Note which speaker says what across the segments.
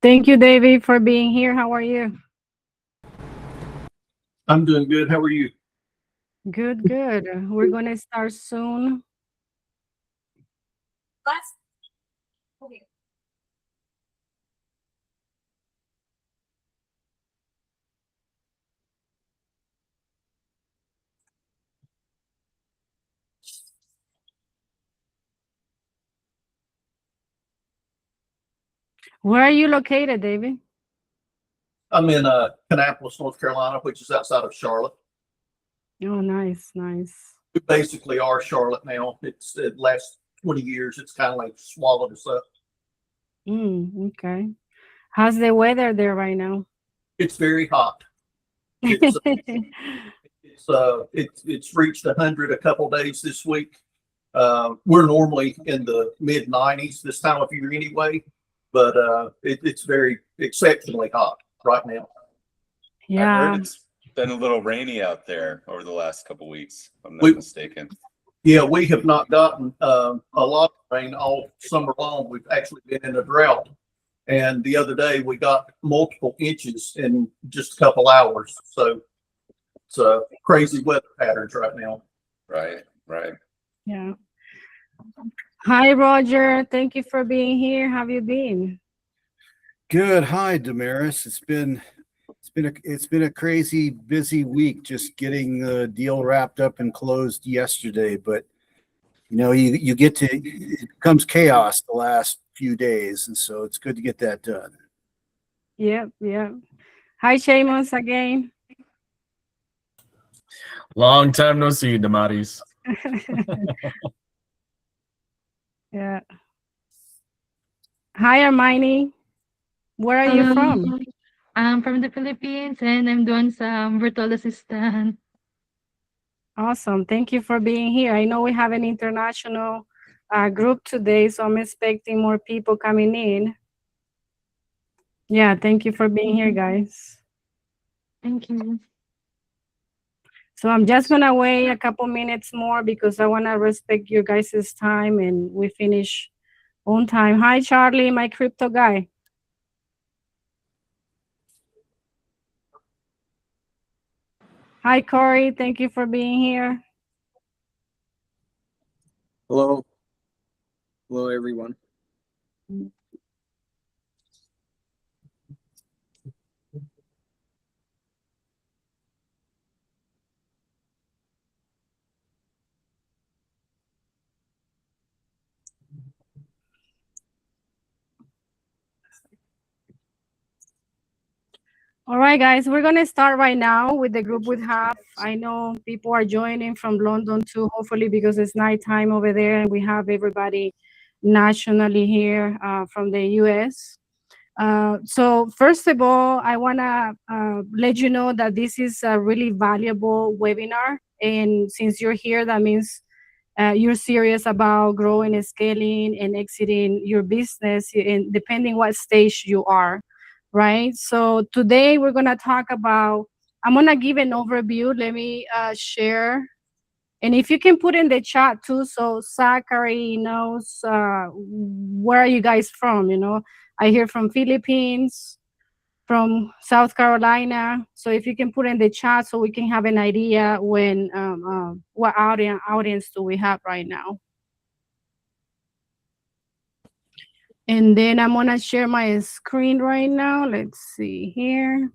Speaker 1: Thank you, David, for being here. How are you?
Speaker 2: I'm doing good. How are you?
Speaker 1: Good, good. We're going to start soon. Where are you located, David?
Speaker 2: I'm in Kannapolis, North Carolina, which is outside of Charlotte.
Speaker 1: Oh, nice, nice.
Speaker 2: We basically are Charlotte now. It's the last 20 years. It's kind of like swallowed us up.
Speaker 1: Okay. How's the weather there right now?
Speaker 2: It's very hot. It's it's reached 100 a couple days this week. We're normally in the mid 90s this time of year anyway, but it's very exceptionally hot right now.
Speaker 3: I heard
Speaker 1: Yeah.
Speaker 3: it's been a little rainy out there over the last couple weeks, if I'm not
Speaker 2: We-
Speaker 3: mistaken.
Speaker 2: Yeah, we have not gotten a lot of rain all summer long. We've actually been in a drought. And the other day we got multiple inches in just a couple hours. So it's crazy weather patterns right now.
Speaker 3: Right, right.
Speaker 1: Yeah. Hi, Roger. Thank you for being here. How have you been?
Speaker 4: Good. Hi, Damaris. It's been a crazy busy week just getting the deal wrapped up and closed yesterday. But you get to it becomes chaos the last few days, and so it's good to get that done.
Speaker 1: Yep, yep. Hi, Seamus again.
Speaker 5: Long time no see, Damaris.
Speaker 1: Yeah. Hi, Hermione. Where are you from?
Speaker 6: I'm from the Philippines and I'm doing some virtual assistant.
Speaker 1: Awesome. Thank you for being here. I know we have an international group today, so I'm expecting more people coming in. Yeah, thank you for being here, guys.
Speaker 6: Thank you.
Speaker 1: So I'm just going to wait a couple minutes more because I want to respect your guys' time and we finish on time. Hi, Charlie, my crypto guy. Hi, Corey. Thank you for being here.
Speaker 7: Hello. Hello, everyone.
Speaker 1: All right, guys, we're going to start right now with the group we have. I know people are joining from London too, hopefully because it's nighttime over there and we have everybody nationally here from the US. So first of all, I want to let you know that this is a really valuable webinar. And since you're here, that means you're serious about growing and scaling and exiting your business, and depending what stage you are. Right. So today we're going to talk about, I'm going to give an overview. Let me share. And if you can put in the chat too, so Zachary knows where are you guys from, I hear from Philippines, from South Carolina. So if you can put in the chat so we can have an idea when what audience do we have right now. And then I'm going to share my screen right now. Let's see here.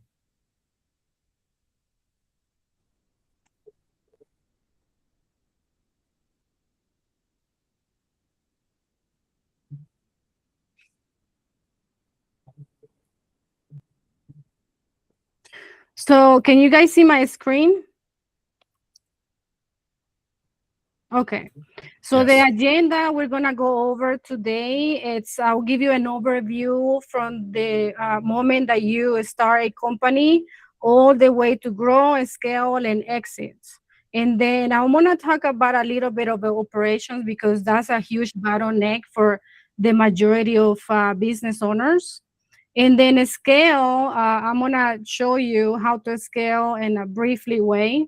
Speaker 1: So can you guys see my screen? Okay. So the agenda we're going to go over today, I'll give you an overview from the moment that you start a company all the way to grow and scale and exit. And then I want to talk about a little bit of the operations because that's a huge bottleneck for the majority of business owners. And then scale, I'm going to show you how to scale in a briefly way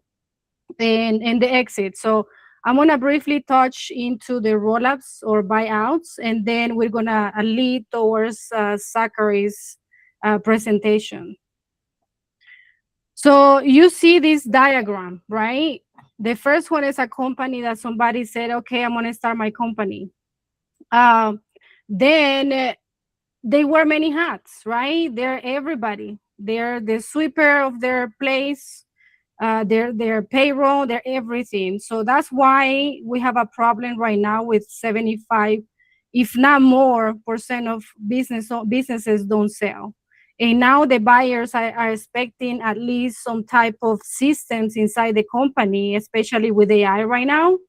Speaker 1: and the exit. So I'm going to briefly touch into the roll-ups or buyouts, and then we're going to lead towards Zachary's presentation. So you see this diagram, right? The first one is a company that somebody said, okay, I'm going to start my company. Then they wear many hats, right? They're everybody. They're the sweeper of their place, their payroll, their everything. So that's why we have a problem right now with 75, if not more, percent of businesses don't sell. And now the buyers are expecting at least some type of systems inside the company, especially with AI right now.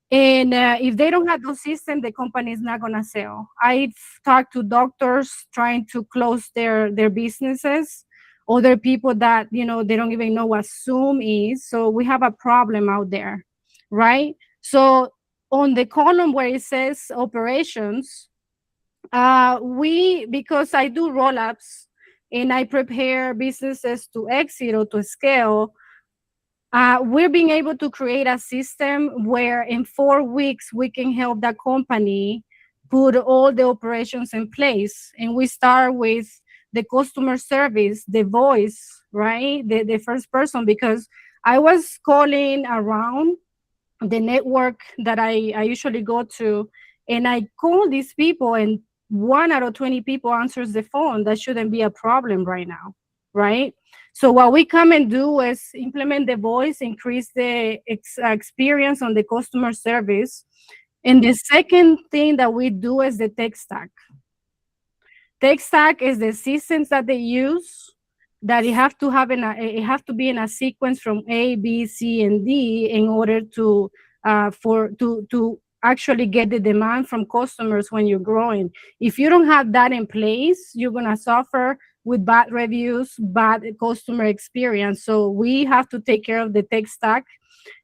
Speaker 1: And if they don't have those systems, the company is not going to sell. I've talked to doctors trying to close their businesses, other people that, they don't even know what Zoom is. So we have a problem out there, right? So on the column where it says operations, because I do roll-ups and I prepare businesses to exit or to scale, we're being able to create a system where in 4 weeks we can help that company put all the operations in place. And we start with the customer service, the voice, right? The first person, because I was calling around the network that I usually go to, and I call these people, and 1 out of 20 people answers the phone. That shouldn't be a problem right now, right? So what we come and do is implement the voice, increase the experience on the customer service. And the second thing that we do is the tech stack. Tech stack is the systems that they use, that it have to be in a sequence from A, B, C, and D in order to actually get the demand from customers when you're growing. If you don't have that in place, you're gonna suffer with bad reviews, bad customer experience. So we have to take care of the tech stack.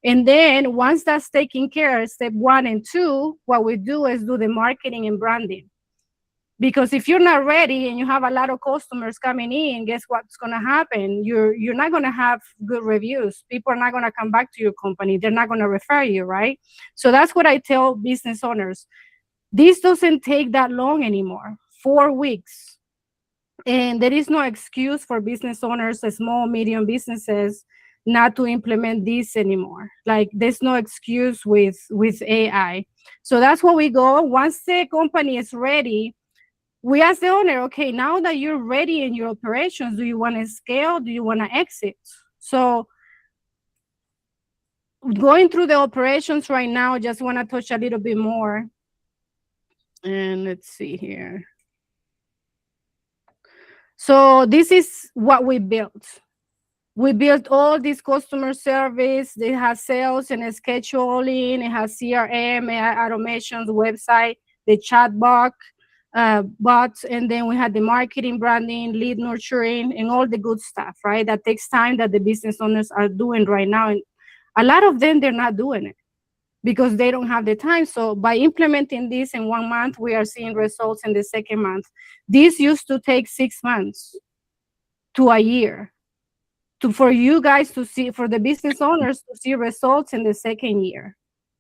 Speaker 1: And then once that's taken care, step 1 and 2, what we do is do the marketing and branding. Because if you're not ready and you have a lot of customers coming in, guess what's going to happen? You're not going to have good reviews. People are not going to come back to your company. They're not going to refer you, right? So that's what I tell business owners. This doesn't take that long anymore, 4 weeks. And there is no excuse for business owners, small, medium businesses, not to implement this anymore. Like there's no excuse with AI. So that's where we go. Once the company is ready, we ask the owner, okay, now that you're ready in your operations, do you want to scale? Do you want to exit? So going through the operations right now, just want to touch a little bit more. And let's see here. So this is what we built. We built all this customer service. It has sales and scheduling. It has CRM, AI automations, website, the chat box. Bots, and then we had the marketing, branding, lead nurturing, and all the good stuff, right? That takes time, that the business owners are doing right now. And a lot of them, they're not doing it because they don't have the time. So by implementing this in 1 month, we are seeing results in the second month. This used to take 6 months to a year for you guys to see, for the business owners to see results in the second year.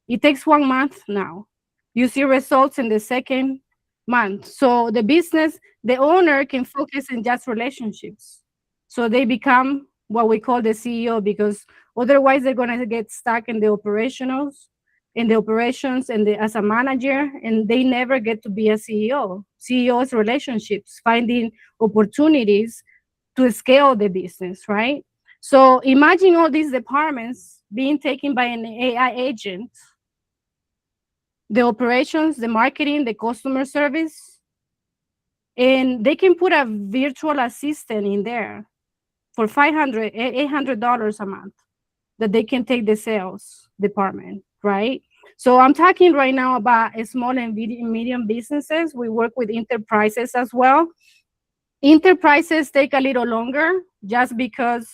Speaker 1: It takes 1 month now. You see results in the second month. So the owner can focus on just relationships. So they become what we call the CEO, because otherwise they're going to get stuck in the operations and as a manager, and they never get to be a CEO. CEO's relationships, finding opportunities to scale the business, right? So imagine all these departments being taken by an AI agent, the operations, the marketing, the customer service, and they can put a virtual assistant in there for $800 a month that they can take the sales department, right? So I'm talking right now about small and medium businesses. We work with enterprises as well. Enterprises take a little longer just because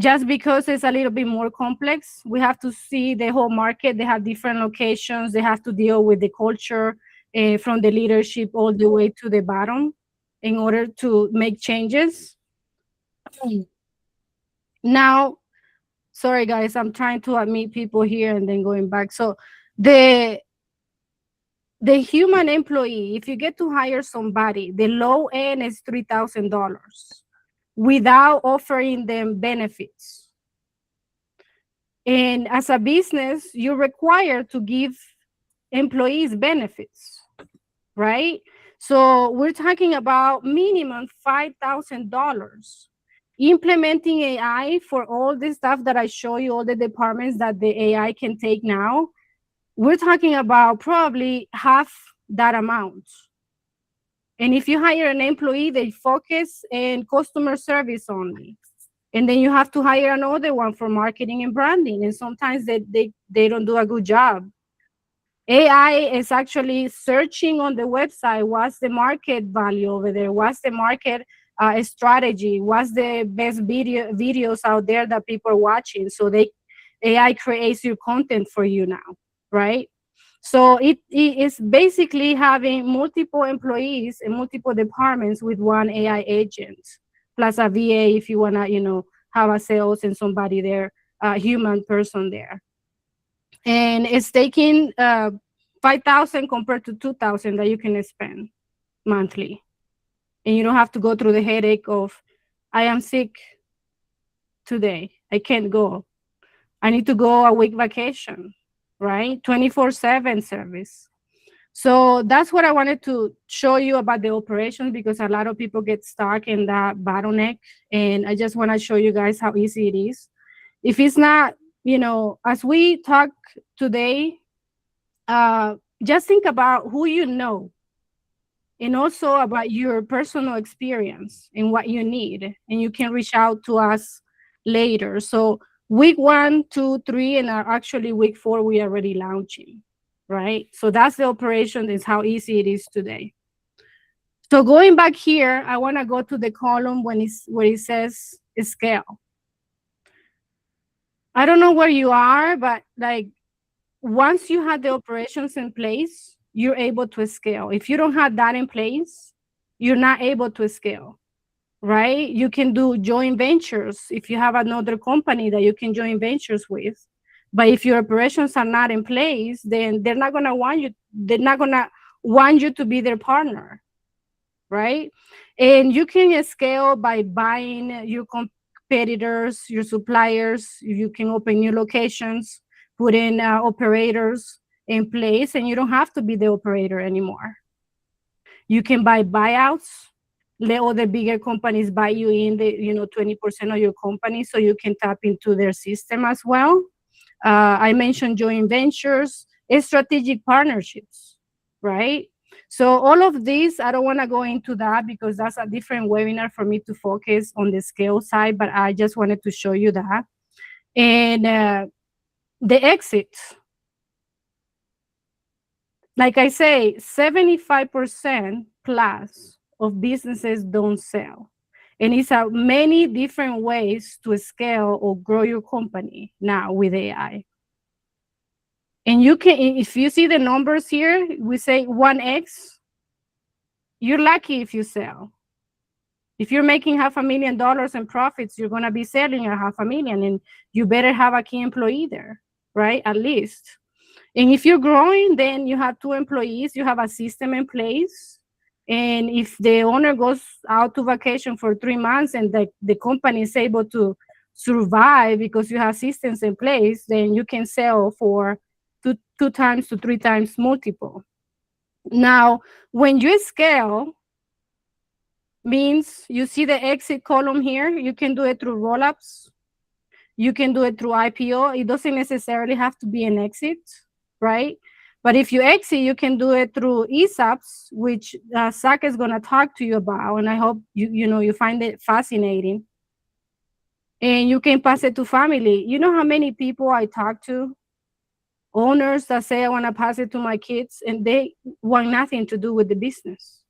Speaker 1: it's a little bit more complex. We have to see the whole market. They have different locations. They have to deal with the culture from the leadership all the way to the bottom in order to make changes. Now, sorry guys, I'm trying to admit people here and then going back. So The human employee, if you get to hire somebody, the low end is $3,000 without offering them benefits. And as a business, you're required to give employees benefits, right? So we're talking about minimum $5,000. Implementing AI for all this stuff that I show you, all the departments that the AI can take now, we're talking about probably half that amount. And if you hire an employee, they focus in customer service only. And then you have to hire another one for marketing and branding. And sometimes they don't do a good job. AI is actually searching on the website, what's the market value over there? What's the market strategy? What's the best videos out there that people are watching? So AI creates your content for you now, right? So it is basically having multiple employees in multiple departments with one AI agent, plus a VA if you wanna, have a sales and somebody there, a human person there. And it's taking 5,000 compared to 2,000 that you can spend monthly. And you don't have to go through the headache of, I am sick today, I can't go. I need to go a week vacation, right? 24/7 service. So that's what I wanted to show you about the operations, because a lot of people get stuck in that bottleneck. And I just want to show you guys how easy it is. If it's not, as we talk today, just think about who you know, and also about your personal experience and what you need. And you can reach out to us later. So week 1, 2, 3, and actually week 4, we are already launching, right? So that's the operation, is how easy it is today. So going back here, I want to go to the column where it says scale. I don't know where you are, but once you have the operations in place, you're able to scale. If you don't have that in place, you're not able to scale, right? You can do joint ventures if you have another company that you can join ventures with. But if your operations are not in place, then they're not gonna want you. They're not gonna want you to be their partner, right? And you can scale by buying your competitors, your suppliers. You can open new locations, put in operators in place, and you don't have to be the operator anymore. You can buy buyouts, let other bigger companies buy you in the 20% of your company, so you can tap into their system as well. I mentioned joint ventures, strategic partnerships, right? So all of these, I don't want to go into that because that's a different webinar for me to focus on the scale side, but I just wanted to show you that. And the exit, like I say, 75% plus of businesses don't sell. And it's many different ways to scale or grow your company now with AI. And you can, if you see the numbers here, we say 1x, you're lucky if you sell. If you're making $500,000 in profits, you're going to be selling at $500,000, and you better have a key employee there, right? At least. And if you're growing, then you have 2 employees, you have a system in place. And if the owner goes out to vacation for 3 months and the company is able to survive because you have systems in place, then you can sell for 2 times to 3 times multiple. Now, when you scale, means you see the exit column here, you can do it through roll-ups. You can do it through IPO. It doesn't necessarily have to be an exit, right? But if you exit, you can do it through ESOPs, which Zach is going to talk to you about. And I hope you find it fascinating. And you can pass it to family. You know how many people I talk to? Owners that say, I want to pass it to my kids, and they want nothing to do with the business,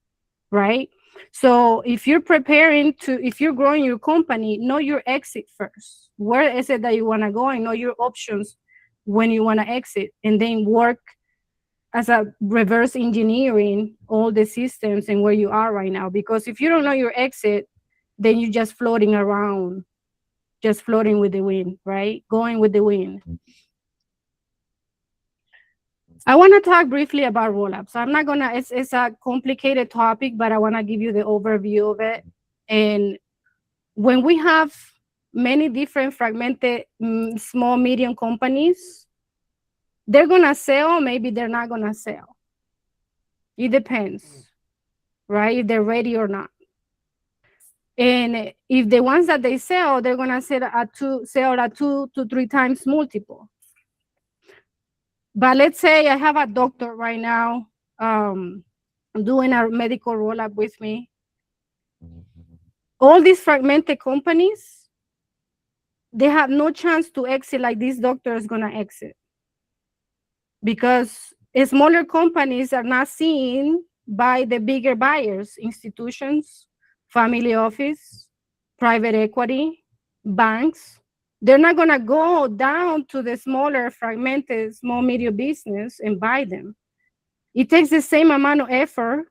Speaker 1: right? So if you're if you're growing your company, know your exit first. Where is it that you want to go, and know your options when you want to exit, and then work as a reverse engineering all the systems and where you are right now. Because if you don't know your exit, then you're just floating around, just floating with the wind, right? Going with the wind. I want to talk briefly about roll-ups. I'm not gonna, it's a complicated topic, but I want to give you the overview of it. And when we have many different fragmented small, medium companies, they're gonna sell, maybe they're not gonna sell. It depends, right? If they're ready or not. And if the ones that they sell, they're gonna sell at 2 to 3 times multiple. But let's say I have a doctor right now doing a medical roll-up with me. All these fragmented companies, they have no chance to exit like this doctor is gonna exit. Because smaller companies are not seen by the bigger buyers, institutions, family office, private equity, banks. They're not going to go down to the smaller, fragmented, small, medium business and buy them. It takes the same amount of effort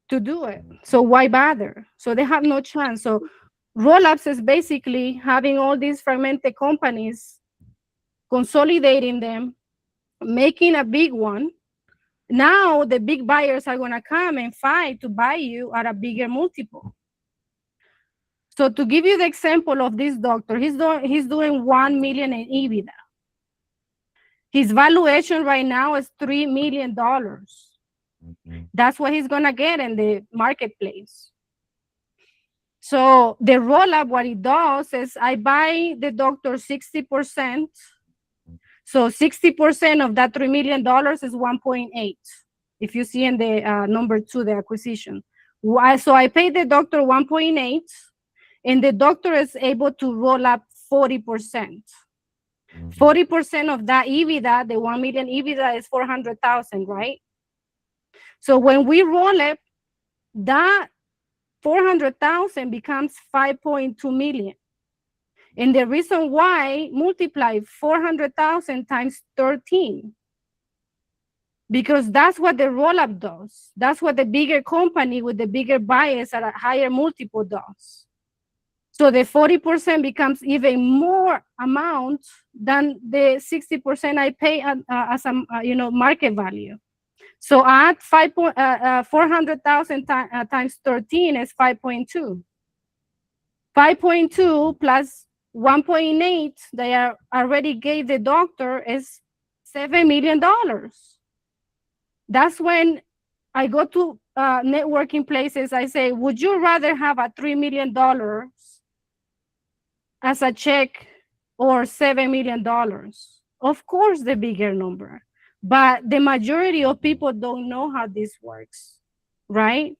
Speaker 1: to do it. So why bother? So they have no chance. So roll-ups is basically having all these fragmented companies, consolidating them, making a big one. Now the big buyers are going to come and fight to buy you at a bigger multiple. So to give you the example of this doctor, he's doing 1 million in EBITDA. His valuation right now is $3 million. That's what he's going to get in the marketplace. So the roll-up, what it does is I buy the doctor 60%. So 60% of that $3 million is 1.8. If you see in the number 2, the acquisition. So I pay the doctor 1.8, and the doctor is able to roll up 40%. 40% of that EBITDA, the 1 million EBITDA, is 400,000, right? So when we roll it, that 400,000 becomes 5.2 million. And the reason why, multiply 400,000 times 13, because that's what the roll-up does. That's what the bigger company with the bigger buyers at a higher multiple does. So the 40% becomes even more amount than the 60% I pay as a market value. So at 400,000 times 13 is 5.2. 5.2 plus 1.8 they already gave the doctor is $7 million. That's when I go to networking places, I say, would you rather have a $3 million as a check or $7 million? Of course, the bigger number. But the majority of people don't know how this works, right?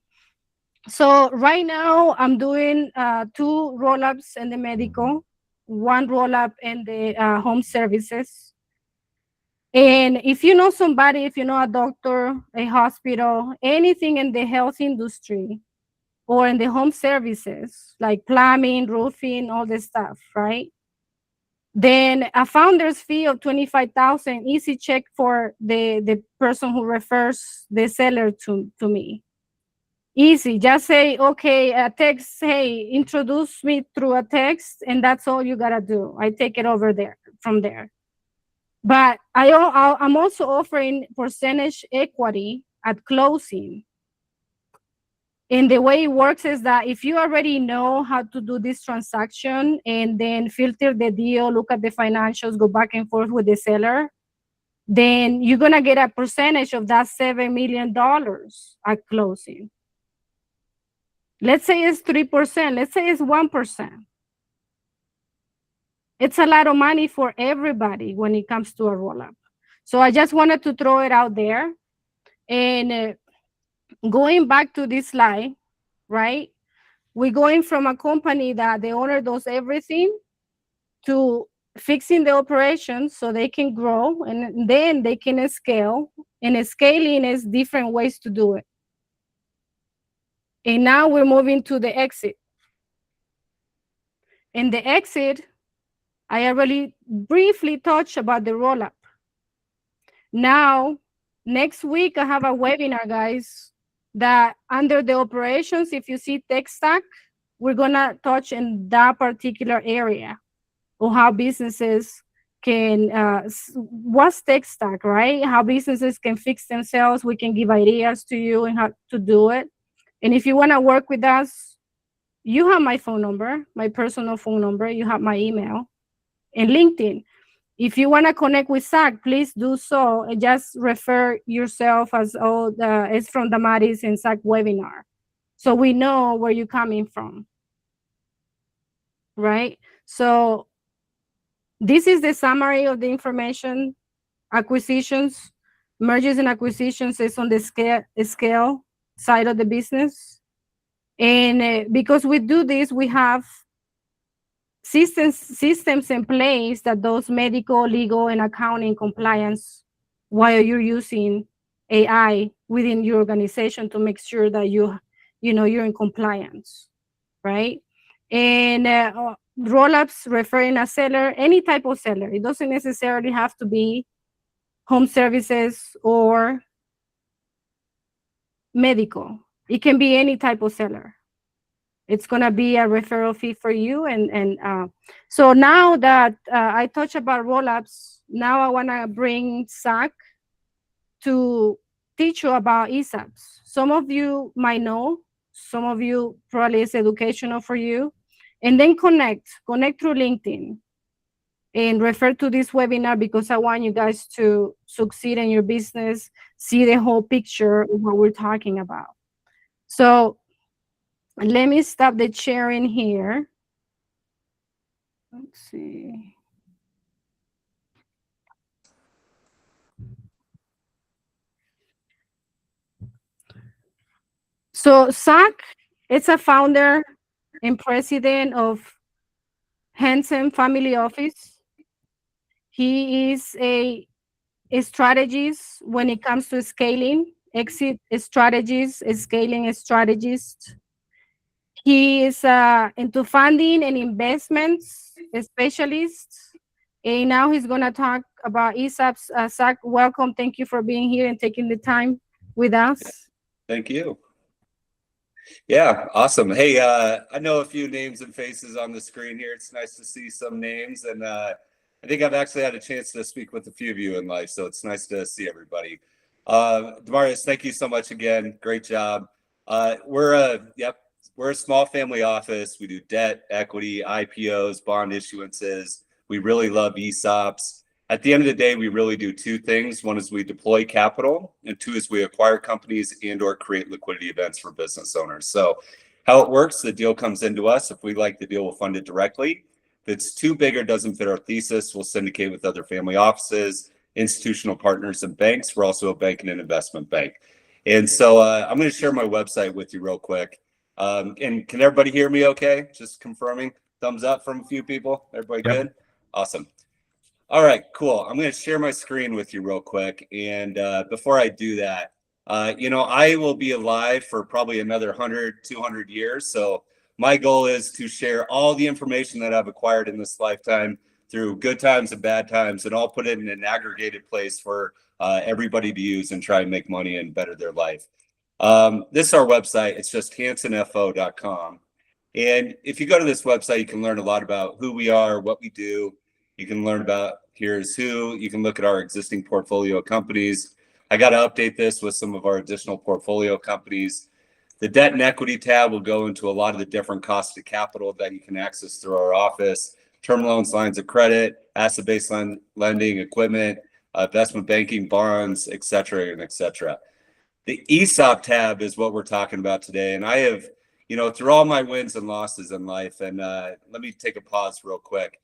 Speaker 1: So right now I'm doing 2 roll-ups in the medical, 1 roll-up in the home services. And if you know somebody, if you know a doctor, a hospital, anything in the health industry or in the home services, like plumbing, roofing, all this stuff, right? Then a founder's fee of 25,000, easy check for the person who refers the seller to me. Easy, just say, okay, a text, hey, introduce me through a text, and that's all you gotta do. I take it over there, from there. But I'm also offering percentage equity at closing. And the way it works is that if you already know how to do this transaction and then filter the deal, look at the financials, go back and forth with the seller, then you're gonna get a percentage of that $7 million at closing. Let's say it's 3%, let's say it's 1%. It's a lot of money for everybody when it comes to a roll-up. So I just wanted to throw it out there. And going back to this slide, right? We're going from a company that the owner does everything to fixing the operations so they can grow and then they can scale. And scaling is different ways to do it. And now we're moving to the exit. In the exit, I already briefly touched about the roll-up. Now, next week, I have a webinar, guys, that under the operations, if you see tech stack, we're gonna touch in that particular area on how businesses can what's tech stack, right? How businesses can fix themselves. We can give ideas to you and how to do it. And if you want to work with us, you have my phone number, my personal phone number. You have my email and LinkedIn. If you want to connect with Zach, please do so. And just refer yourself as it's from Damaris and Zach webinar, so we know where you're coming from, right? So this is the summary of the information. Acquisitions, mergers and acquisitions is on the scale side of the business. And because we do this, we have systems in place that does medical, legal, and accounting compliance while you're using AI within your organization to make sure that you're in compliance, right? And roll-ups referring a seller, any type of seller. It doesn't necessarily have to be home services or medical. It can be any type of seller. It's going to be a referral fee for you. And so now that I touched about roll-ups, now I want to bring Zach to teach you about ESOPs. Some of you might know, some of you probably it's educational for you. And then connect through LinkedIn and refer to this webinar, because I want you guys to succeed in your business, see the whole picture of what we're talking about. So let me stop the sharing here. Let's see. So Zach is a founder and president of Hansen Family Office. He is a strategist when it comes to scaling, exit strategies, scaling strategist. He is into funding and investments specialist. And now he's going to talk about ESOPs. Zach, welcome. Thank you for being here and taking the time with us.
Speaker 3: Thank you. Yeah, awesome. Hey, I know a few names and faces on the screen here. It's nice to see some names, and I think I've actually had a chance to speak with a few of you in life, so it's nice to see everybody. Damaris, thank you so much again. Great job. We're a small family office. We do debt, equity, IPOs, bond issuances. We really love ESOPs. At the end of the day, we really do two things. One is we deploy capital, and two is we acquire companies and or create liquidity events for business owners. So how it works, the deal comes into us. If we like the deal, we'll fund it directly. If it's too big or doesn't fit our thesis, we'll syndicate with other family offices, institutional partners, and banks. We're also a bank and an investment bank. And so I'm going to share my website with you real quick. And can everybody hear me okay? Just confirming. Thumbs up from a few people. Everybody good? Awesome. All right, cool. I'm going to share my screen with you real quick. And before I do that, I will be alive for probably another 100, 200 years. So my goal is to share all the information that I've acquired in this lifetime through good times and bad times, and I'll put it in an aggregated place for everybody to use and try and make money and better their life. This is our website. It's just hansenfo.com. And if you go to this website, you can learn a lot about who we are, what we do. You can learn about here's who. You can look at our existing portfolio of companies. I got to update this with some of our additional portfolio companies. The debt and equity tab will go into a lot of the different costs of capital that you can access through our office. Term loans, lines of credit, asset-based lending, equipment, investment banking, bonds, et cetera, and et cetera. The ESOP tab is what we're talking about today. And I have, through all my wins and losses in life, and let me take a pause real quick.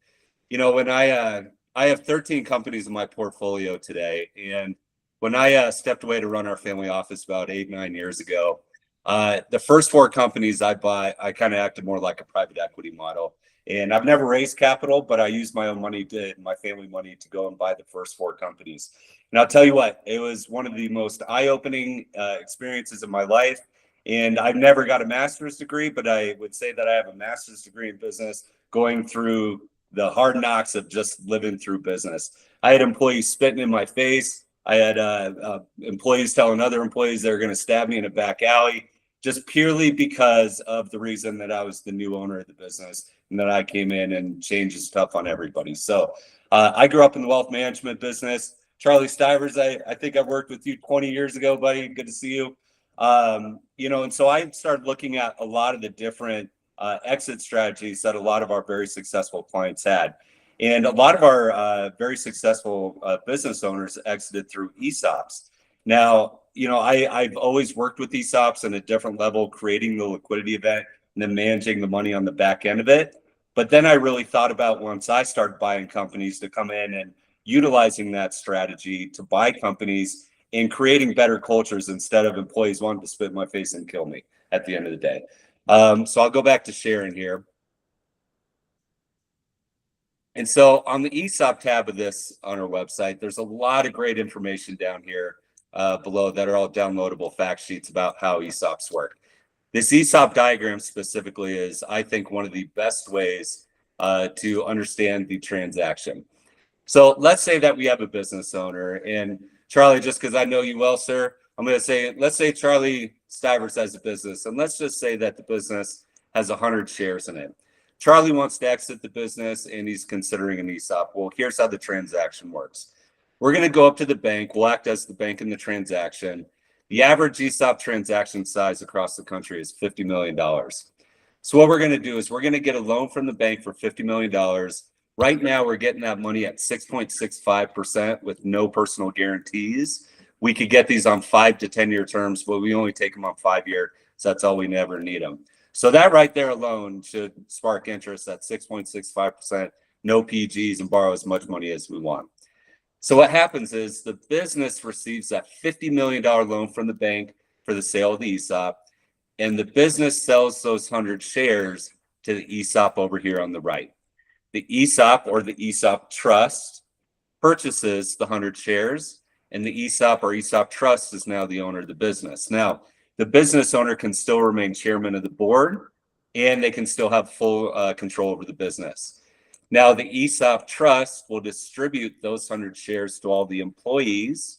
Speaker 3: When I have 13 companies in my portfolio today, and when I stepped away to run our family office about 8-9 years ago, the first 4 companies I bought, I kind of acted more like a private equity model. And I've never raised capital, but I used my own money, my family money, to go and buy the first 4 companies. And I'll tell you what, it was one of the most eye-opening experiences of my life. And I've never got a master's degree, but I would say that I have a master's degree in business, going through the hard knocks of just living through business. I had employees spitting in my face. I had employees telling other employees they were going to stab me in a back alley, just purely because of the reason that I was the new owner of the business and that I came in and changed stuff on everybody. So I grew up in the wealth management business. Charlie Stivers, I think I worked with you 20 years ago, buddy. Good to see you. And so I started looking at a lot of the different exit strategies that a lot of our very successful clients had. And a lot of our very successful business owners exited through ESOPs. Now, I've always worked with ESOPs on a different level, creating the liquidity event and then managing the money on the back end of it. But then I really thought about, once I started buying companies, to come in and utilizing that strategy to buy companies and creating better cultures instead of employees wanting to spit in my face and kill me at the end of the day. So I'll go back to sharing here. And so on the ESOP tab of this on our website, there's a lot of great information down here below that are all downloadable fact sheets about how ESOPs work. This ESOP diagram specifically is, I think, one of the best ways to understand the transaction. So let's say that we have a business owner, and Charlie, just because I know you well, sir, I'm going to say, let's say Charlie Stivers has a business, and let's just say that the business has 100 shares in it. Charlie wants to exit the business and he's considering an ESOP. Well, here's how the transaction works. We're going to go up to the bank. We'll act as the bank in the transaction. The average ESOP transaction size across the country is $50 million. So what we're going to do is we're going to get a loan from the bank for $50 million. Right now, we're getting that money at 6.65% with no personal guarantees. We could get these on 5 to 10 year terms, but we only take them on 5 year. So that's all we never need them. So that right there alone should spark interest at 6.65%, no PGs, and borrow as much money as we want. So what happens is the business receives that $50 million loan from the bank for the sale of the ESOP, and the business sells those 100 shares to the ESOP over here on the right. The ESOP or the ESOP trust purchases the 100 shares, and the ESOP or ESOP trust is now the owner of the business. Now, the business owner can still remain chairman of the board, and they can still have full control over the business. Now, the ESOP trust will distribute those 100 shares to all the employees,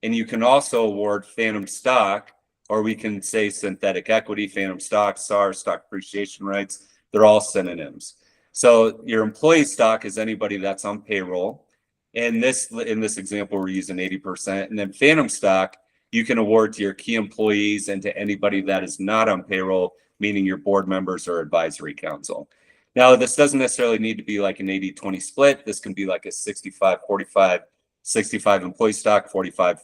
Speaker 3: and you can also award phantom stock, or we can say synthetic equity, phantom stock, SAR, stock appreciation rights. They're all synonyms. So your employee stock is anybody that's on payroll. And in this example, we're using 80%. And then phantom stock, you can award to your key employees and to anybody that is not on payroll, meaning your board members or advisory council. Now, this doesn't necessarily need to be like an 80-20 split. This can be like a 65-45, 65 employee stock, 45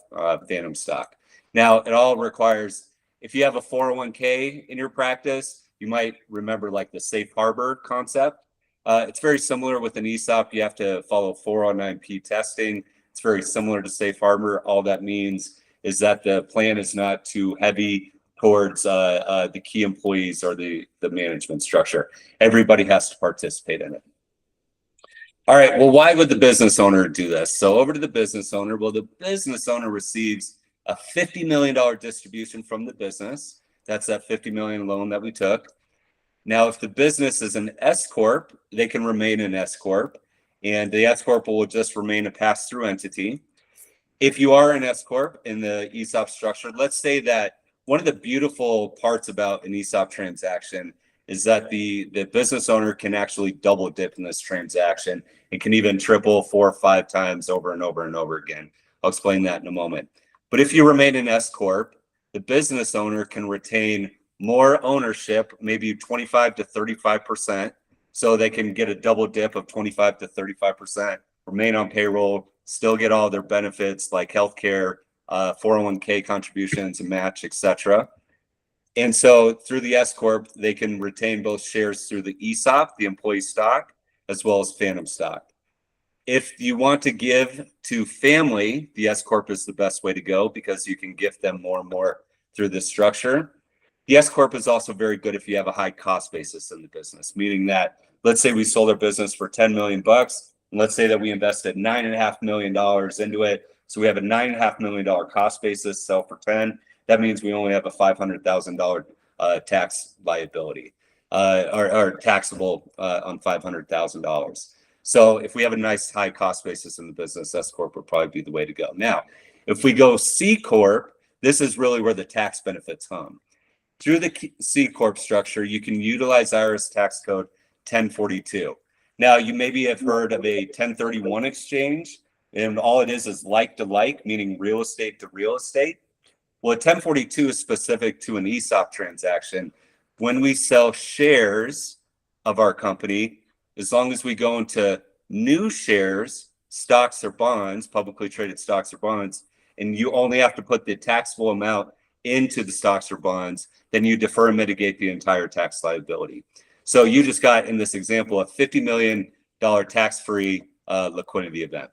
Speaker 3: phantom stock. Now, it all requires, if you have a 401k in your practice, you might remember like the safe harbor concept. It's very similar with an ESOP. You have to follow 409P testing. It's very similar to safe harbor. All that means is that the plan is not too heavy towards the key employees or the management structure. Everybody has to participate in it. All right, well, why would the business owner do this? So over to the business owner. Well, the business owner receives a $50 million distribution from the business. That's that $50 million loan that we took. Now, if the business is an S Corp, they can remain an S Corp, and the S Corp will just remain a pass-through entity. If you are an S Corp in the ESOP structure, let's say that one of the beautiful parts about an ESOP transaction is that the business owner can actually double dip in this transaction. It can even triple 4 or 5 times over and over and over again. I'll explain that in a moment. But if you remain an S Corp, the business owner can retain more ownership, maybe 25 to 35%. So they can get a double dip of 25 to 35%, remain on payroll, still get all their benefits like healthcare, 401k contributions, and match, etc. And so through the S Corp, they can retain both shares through the ESOP, the employee stock, as well as phantom stock. If you want to give to family, the S Corp is the best way to go because you can gift them more and more through this structure. The S Corp is also very good if you have a high cost basis in the business, meaning that let's say we sold our business for 10 million bucks, and let's say that we invested $9.5 million into it. So we have a $9.5 million cost basis, sell for 10. That means we only have a $500,000 tax liability or taxable on $500,000. So if we have a nice high cost basis in the business, S Corp would probably be the way to go. Now, if we go C Corp, this is really where the tax benefits come. Through the C Corp structure, you can utilize IRS tax code 1042. Now, you maybe have heard of a 1031 exchange, and all it is like to like, meaning real estate to real estate. Well, a 1042 is specific to an ESOP transaction. When we sell shares of our company, as long as we go into new shares, stocks or bonds, publicly traded stocks or bonds, and you only have to put the taxable amount into the stocks or bonds, then you defer and mitigate the entire tax liability. So you just got, in this example, a $50 million tax-free liquidity event.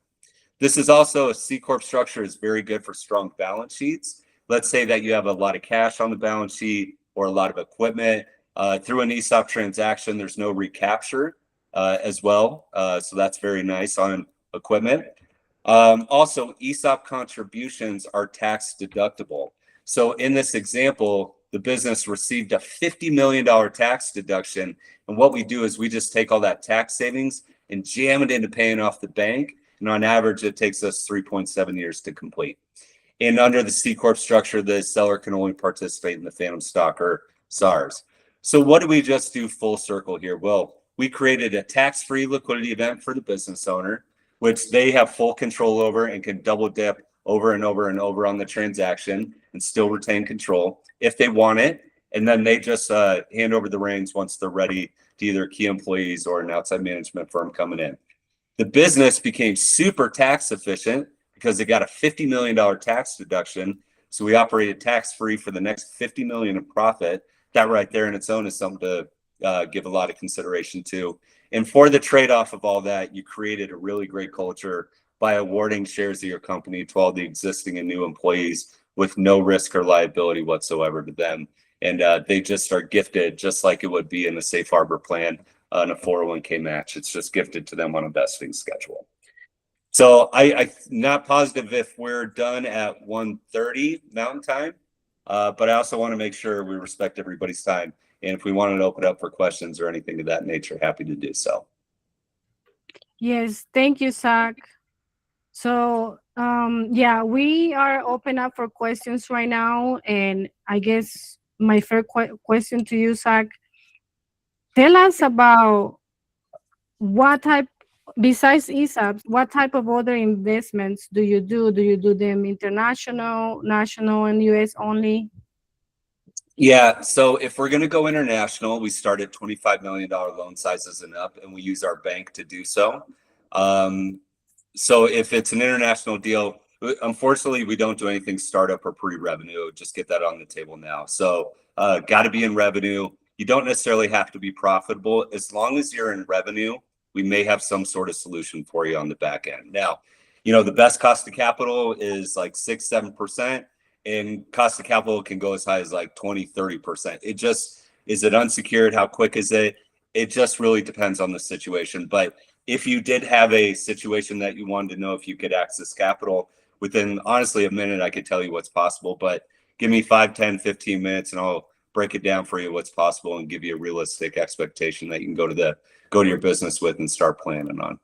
Speaker 3: This is also a C Corp structure, is very good for strong balance sheets. Let's say that you have a lot of cash on the balance sheet or a lot of equipment. Through an ESOP transaction, there's no recapture as well. So that's very nice on equipment. Also, ESOP contributions are tax deductible. So in this example, the business received a $50 million tax deduction. And what we do is we just take all that tax savings and jam it into paying off the bank. And on average, it takes us 3.7 years to complete. And under the C Corp structure, the seller can only participate in the phantom stock or SARS. So what do we just do full circle here? Well, we created a tax-free liquidity event for the business owner, which they have full control over and can double dip over and over and over on the transaction and still retain control if they want it. And then they just hand over the reins once they're ready to either key employees or an outside management firm coming in. The business became super tax efficient because they got a $50 million tax deduction. So we operated tax-free for the next $50 million of profit. That right there in its own is something to give a lot of consideration to. And for the trade-off of all that, you created a really great culture by awarding shares of your company to all the existing and new employees with no risk or liability whatsoever to them. And they just are gifted, just like it would be in a safe harbor plan on a 401k match. It's just gifted to them on a vesting schedule. So I'm not positive if we're done at 1:30 Mountain Time, but I also want to make sure we respect everybody's time. And if we wanted to open up for questions or anything of that nature, happy to do so.
Speaker 1: Yes, thank you, Zach. So, yeah, we are open up for questions right now. And I guess my first question to you, Zach, tell us about what type, besides ESOPs, what type of other investments do you do? Do you do them international, national, and US only?
Speaker 3: Yeah, so if we're going to go international, we start at $25 million loan sizes and up, and we use our bank to do so. So if it's an international deal, unfortunately, we don't do anything startup or pre-revenue. Just get that on the table now. So got to be in revenue. You don't necessarily have to be profitable. As long as you're in revenue, we may have some sort of solution for you on the back end. Now, you know, the best cost of capital is like 6-7%, and cost of capital can go as high as like 20-30%. It just, is it unsecured? How quick is it? It just really depends on the situation. But if you did have a situation that you wanted to know if you could access capital within, honestly, a minute, I could tell you what's possible. But give me 5, 10, 15 minutes and I'll break it down for you what's possible and give you a realistic expectation that you can go to your business with and start planning on.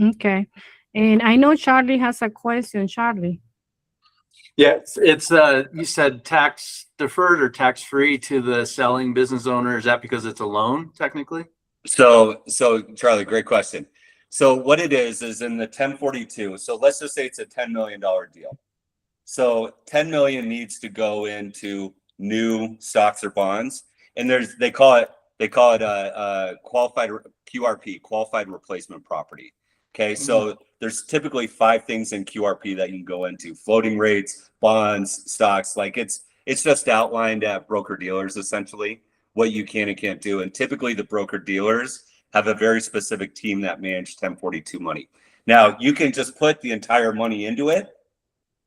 Speaker 1: Okay. And I know Charlie has a question. Charlie.
Speaker 7: Yeah, it's you said tax deferred or tax free to the selling business owner. Is that because it's a loan technically?
Speaker 3: So Charlie, great question. So what it is in the 1042. So let's just say it's a $10 million deal. So 10 million needs to go into new stocks or bonds, and they call it qualified QRP, qualified replacement property. Okay, so there's typically 5 things in QRP that you can go into: floating rates, bonds, stocks. Like it's just outlined at broker dealers essentially what you can and can't do. And typically the broker dealers have a very specific team that manage 1042 money. Now you can just put the entire money into it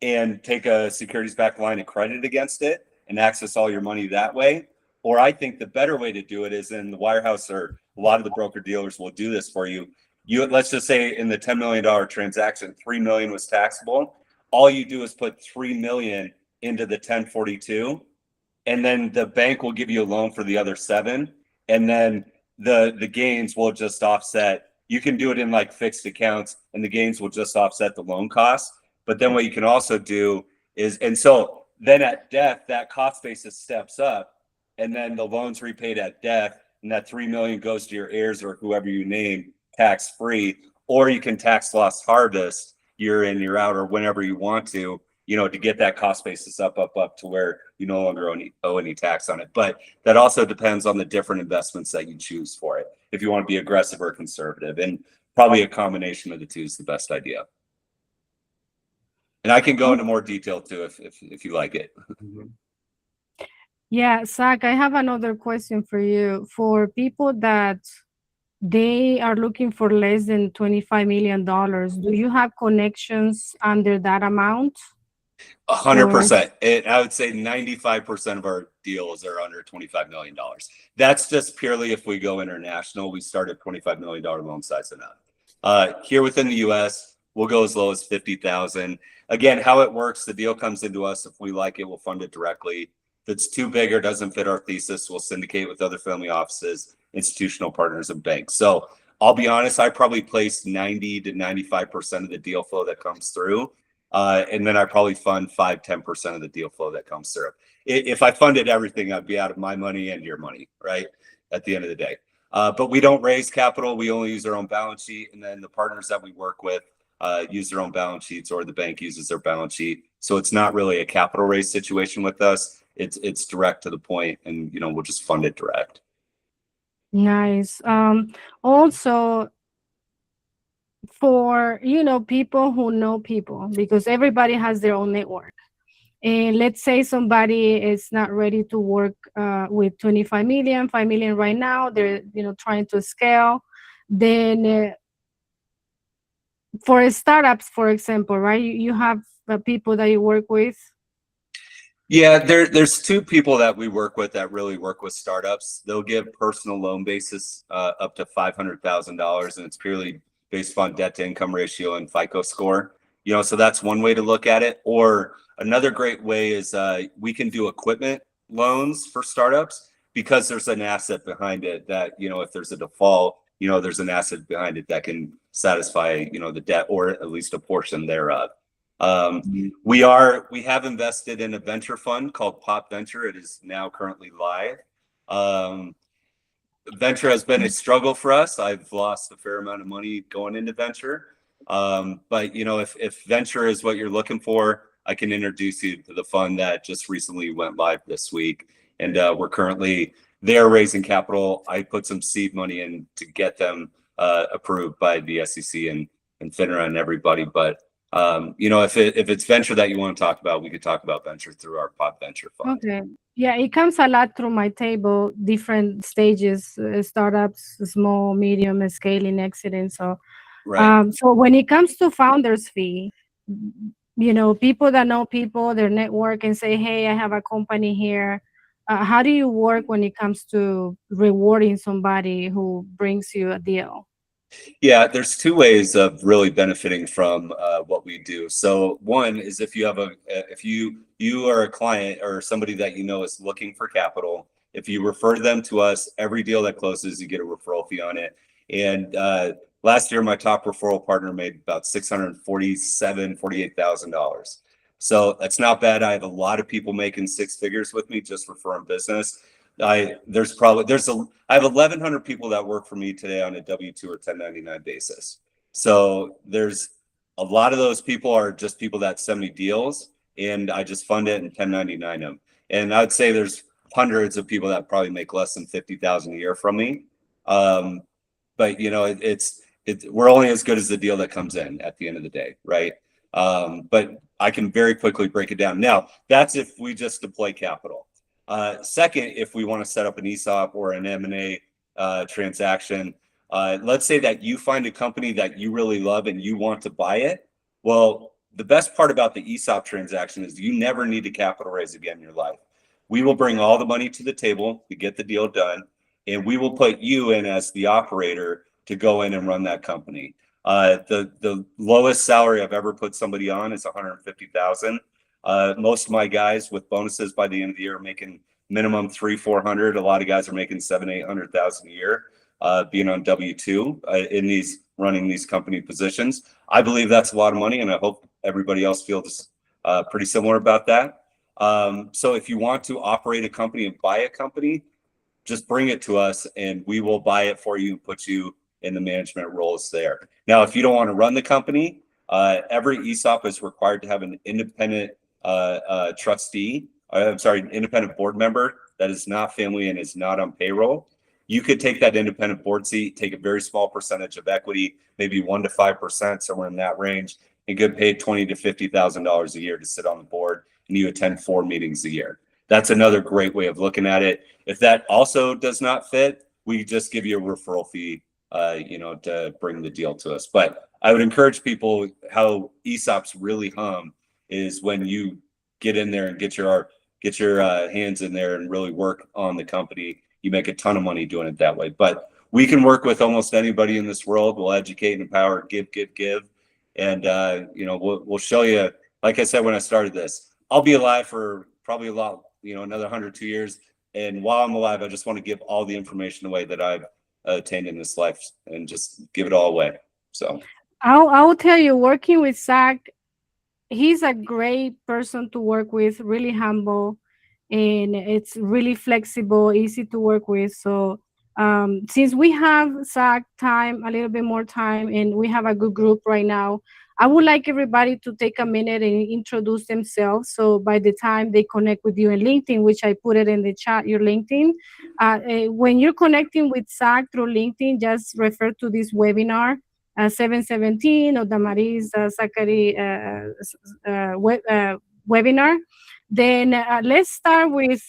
Speaker 3: and take a securities backed line of credit against it and access all your money that way. Or I think the better way to do it is in the wirehouse, or a lot of the broker dealers will do this for you. Let's just say in the $10 million transaction, 3 million was taxable. All you do is put 3 million into the 1042, and then the bank will give you a loan for the other 7. And then the gains will just offset. You can do it in like fixed accounts, and the gains will just offset the loan costs. But then what you can also do is, and so then at death, that cost basis steps up, and then the loan's repaid at death. and that 3 million goes to your heirs or whoever you name tax free, or you can tax loss harvest year in, year out, or whenever you want to, to get that cost basis up to where you no longer owe any tax on it. But that also depends on the different investments that you choose for it. If you want to be aggressive or conservative, and probably a combination of the two is the best idea. And I can go into more detail too if you like it.
Speaker 1: Yeah, Zach, I have another question for you. For people that they are looking for less than $25 million, do you have connections under that amount?
Speaker 3: 100%. I would say 95% of our deals are under $25 million. That's just purely if we go international. We start at $25 million loan size and up. Here within the US, we'll go as low as 50,000. Again, how it works, the deal comes into us. If we like it, we'll fund it directly. If it's too big or doesn't fit our thesis, we'll syndicate with other family offices, institutional partners, and banks. So I'll be honest, I probably place 90 to 95% of the deal flow that comes through. And then I probably fund 5-10% of the deal flow that comes through. If I funded everything, I'd be out of my money and your money, right? At the end of the day. But we don't raise capital. We only use our own balance sheet. And then the partners that we work with use their own balance sheets, or the bank uses their balance sheet. So it's not really a capital raise situation with us. It's direct to the point, and we'll just fund it direct.
Speaker 1: Nice. Also, for people who know people, because everybody has their own network, and let's say somebody is not ready to work with 25 million, 5 million right now, they're trying to scale, then for startups, for example, right, you have people that you work with.
Speaker 3: Yeah, there's two people that we work with that really work with startups. They'll give personal loan basis up to $500,000, and it's purely based on debt to income ratio and FICO score. So that's one way to look at it. Or another great way is we can do equipment loans for startups, because there's an asset behind it that, if there's a default, there's an asset behind it that can satisfy, the debt, or at least a portion thereof. We have invested in a venture fund called Pop Venture. It is now currently live. Venture has been a struggle for us. I've lost a fair amount of money going into venture. But if venture is what you're looking for, I can introduce you to the fund that just recently went live this week. And they're raising capital. I put some seed money in to get them approved by the SEC and FINRA and everybody. But if it's venture that you want to talk about, we could talk about venture through our Pop Venture fund.
Speaker 1: Okay. Yeah, it comes a lot through my table, different stages, startups, small, medium, scaling, exiting. So,
Speaker 3: Right.
Speaker 1: So when it comes to founders fee, people that know people, their network, and say, hey, I have a company here. How do you work when it comes to rewarding somebody who brings you a deal?
Speaker 3: Yeah, there's two ways of really benefiting from what we do. So one is if you are a client or somebody that is looking for capital, if you refer them to us, every deal that closes, you get a referral fee on it. And last year, my top referral partner made about $48,000. So that's not bad. I have a lot of people making six figures with me just referring business. I have 1,100 people that work for me today on a W-2 or 1099 basis. So there's a lot of those people are just people that send me deals, and I just fund it and 1099 them. And I'd say there's hundreds of people that probably make less than 50,000 a year from me. But we're only as good as the deal that comes in at the end of the day, right? But I can very quickly break it down. Now, that's if we just deploy capital. Second, if we want to set up an ESOP or an M&A transaction, let's say that you find a company that you really love and you want to buy it. Well, the best part about the ESOP transaction is you never need to capital raise again in your life. We will bring all the money to the table to get the deal done, and we will put you in as the operator to go in and run that company. The lowest salary I've ever put somebody on is $150,000. Most of my guys with bonuses by the end of the year are making minimum $300,000-$400,000. A lot of guys are making $700,000-$800,000 a year, being on W-2 running these company positions. I believe that's a lot of money, and I hope everybody else feels pretty similar about that. So if you want to operate a company and buy a company, just bring it to us and we will buy it for you and put you in the management roles there. Now, if you don't want to run the company, every ESOP is required to have an independent independent board member that is not family and is not on payroll. You could take that independent board seat, take a very small percentage of equity, maybe 1 to 5%, somewhere in that range, and get paid $20,000 to $50,000 a year to sit on the board, and you attend 4 meetings a year. That's another great way of looking at it. If that also does not fit, we just give you a referral fee, to bring the deal to us. But I would encourage people, how ESOPs really hum is when you get in there and get your hands in there and really work on the company. You make a ton of money doing it that way. But we can work with almost anybody in this world. We'll educate and empower, give. And, we'll show you, like I said when I started this, I'll be alive for probably a lot, another 102 years. And while I'm alive, I just want to give all the information away that I've attained in this life and just give it all away. So
Speaker 1: I will tell you, working with Zach, he's a great person to work with, really humble, and it's really flexible, easy to work with. So since we have Zach a little bit more time, and we have a good group right now, I would like everybody to take a minute and introduce themselves. So by the time they connect with you in LinkedIn, which I put it in the chat, your LinkedIn, when you're connecting with Zach through LinkedIn, just refer to this webinar, 717 or Damaris Zachary webinar. Then let's start with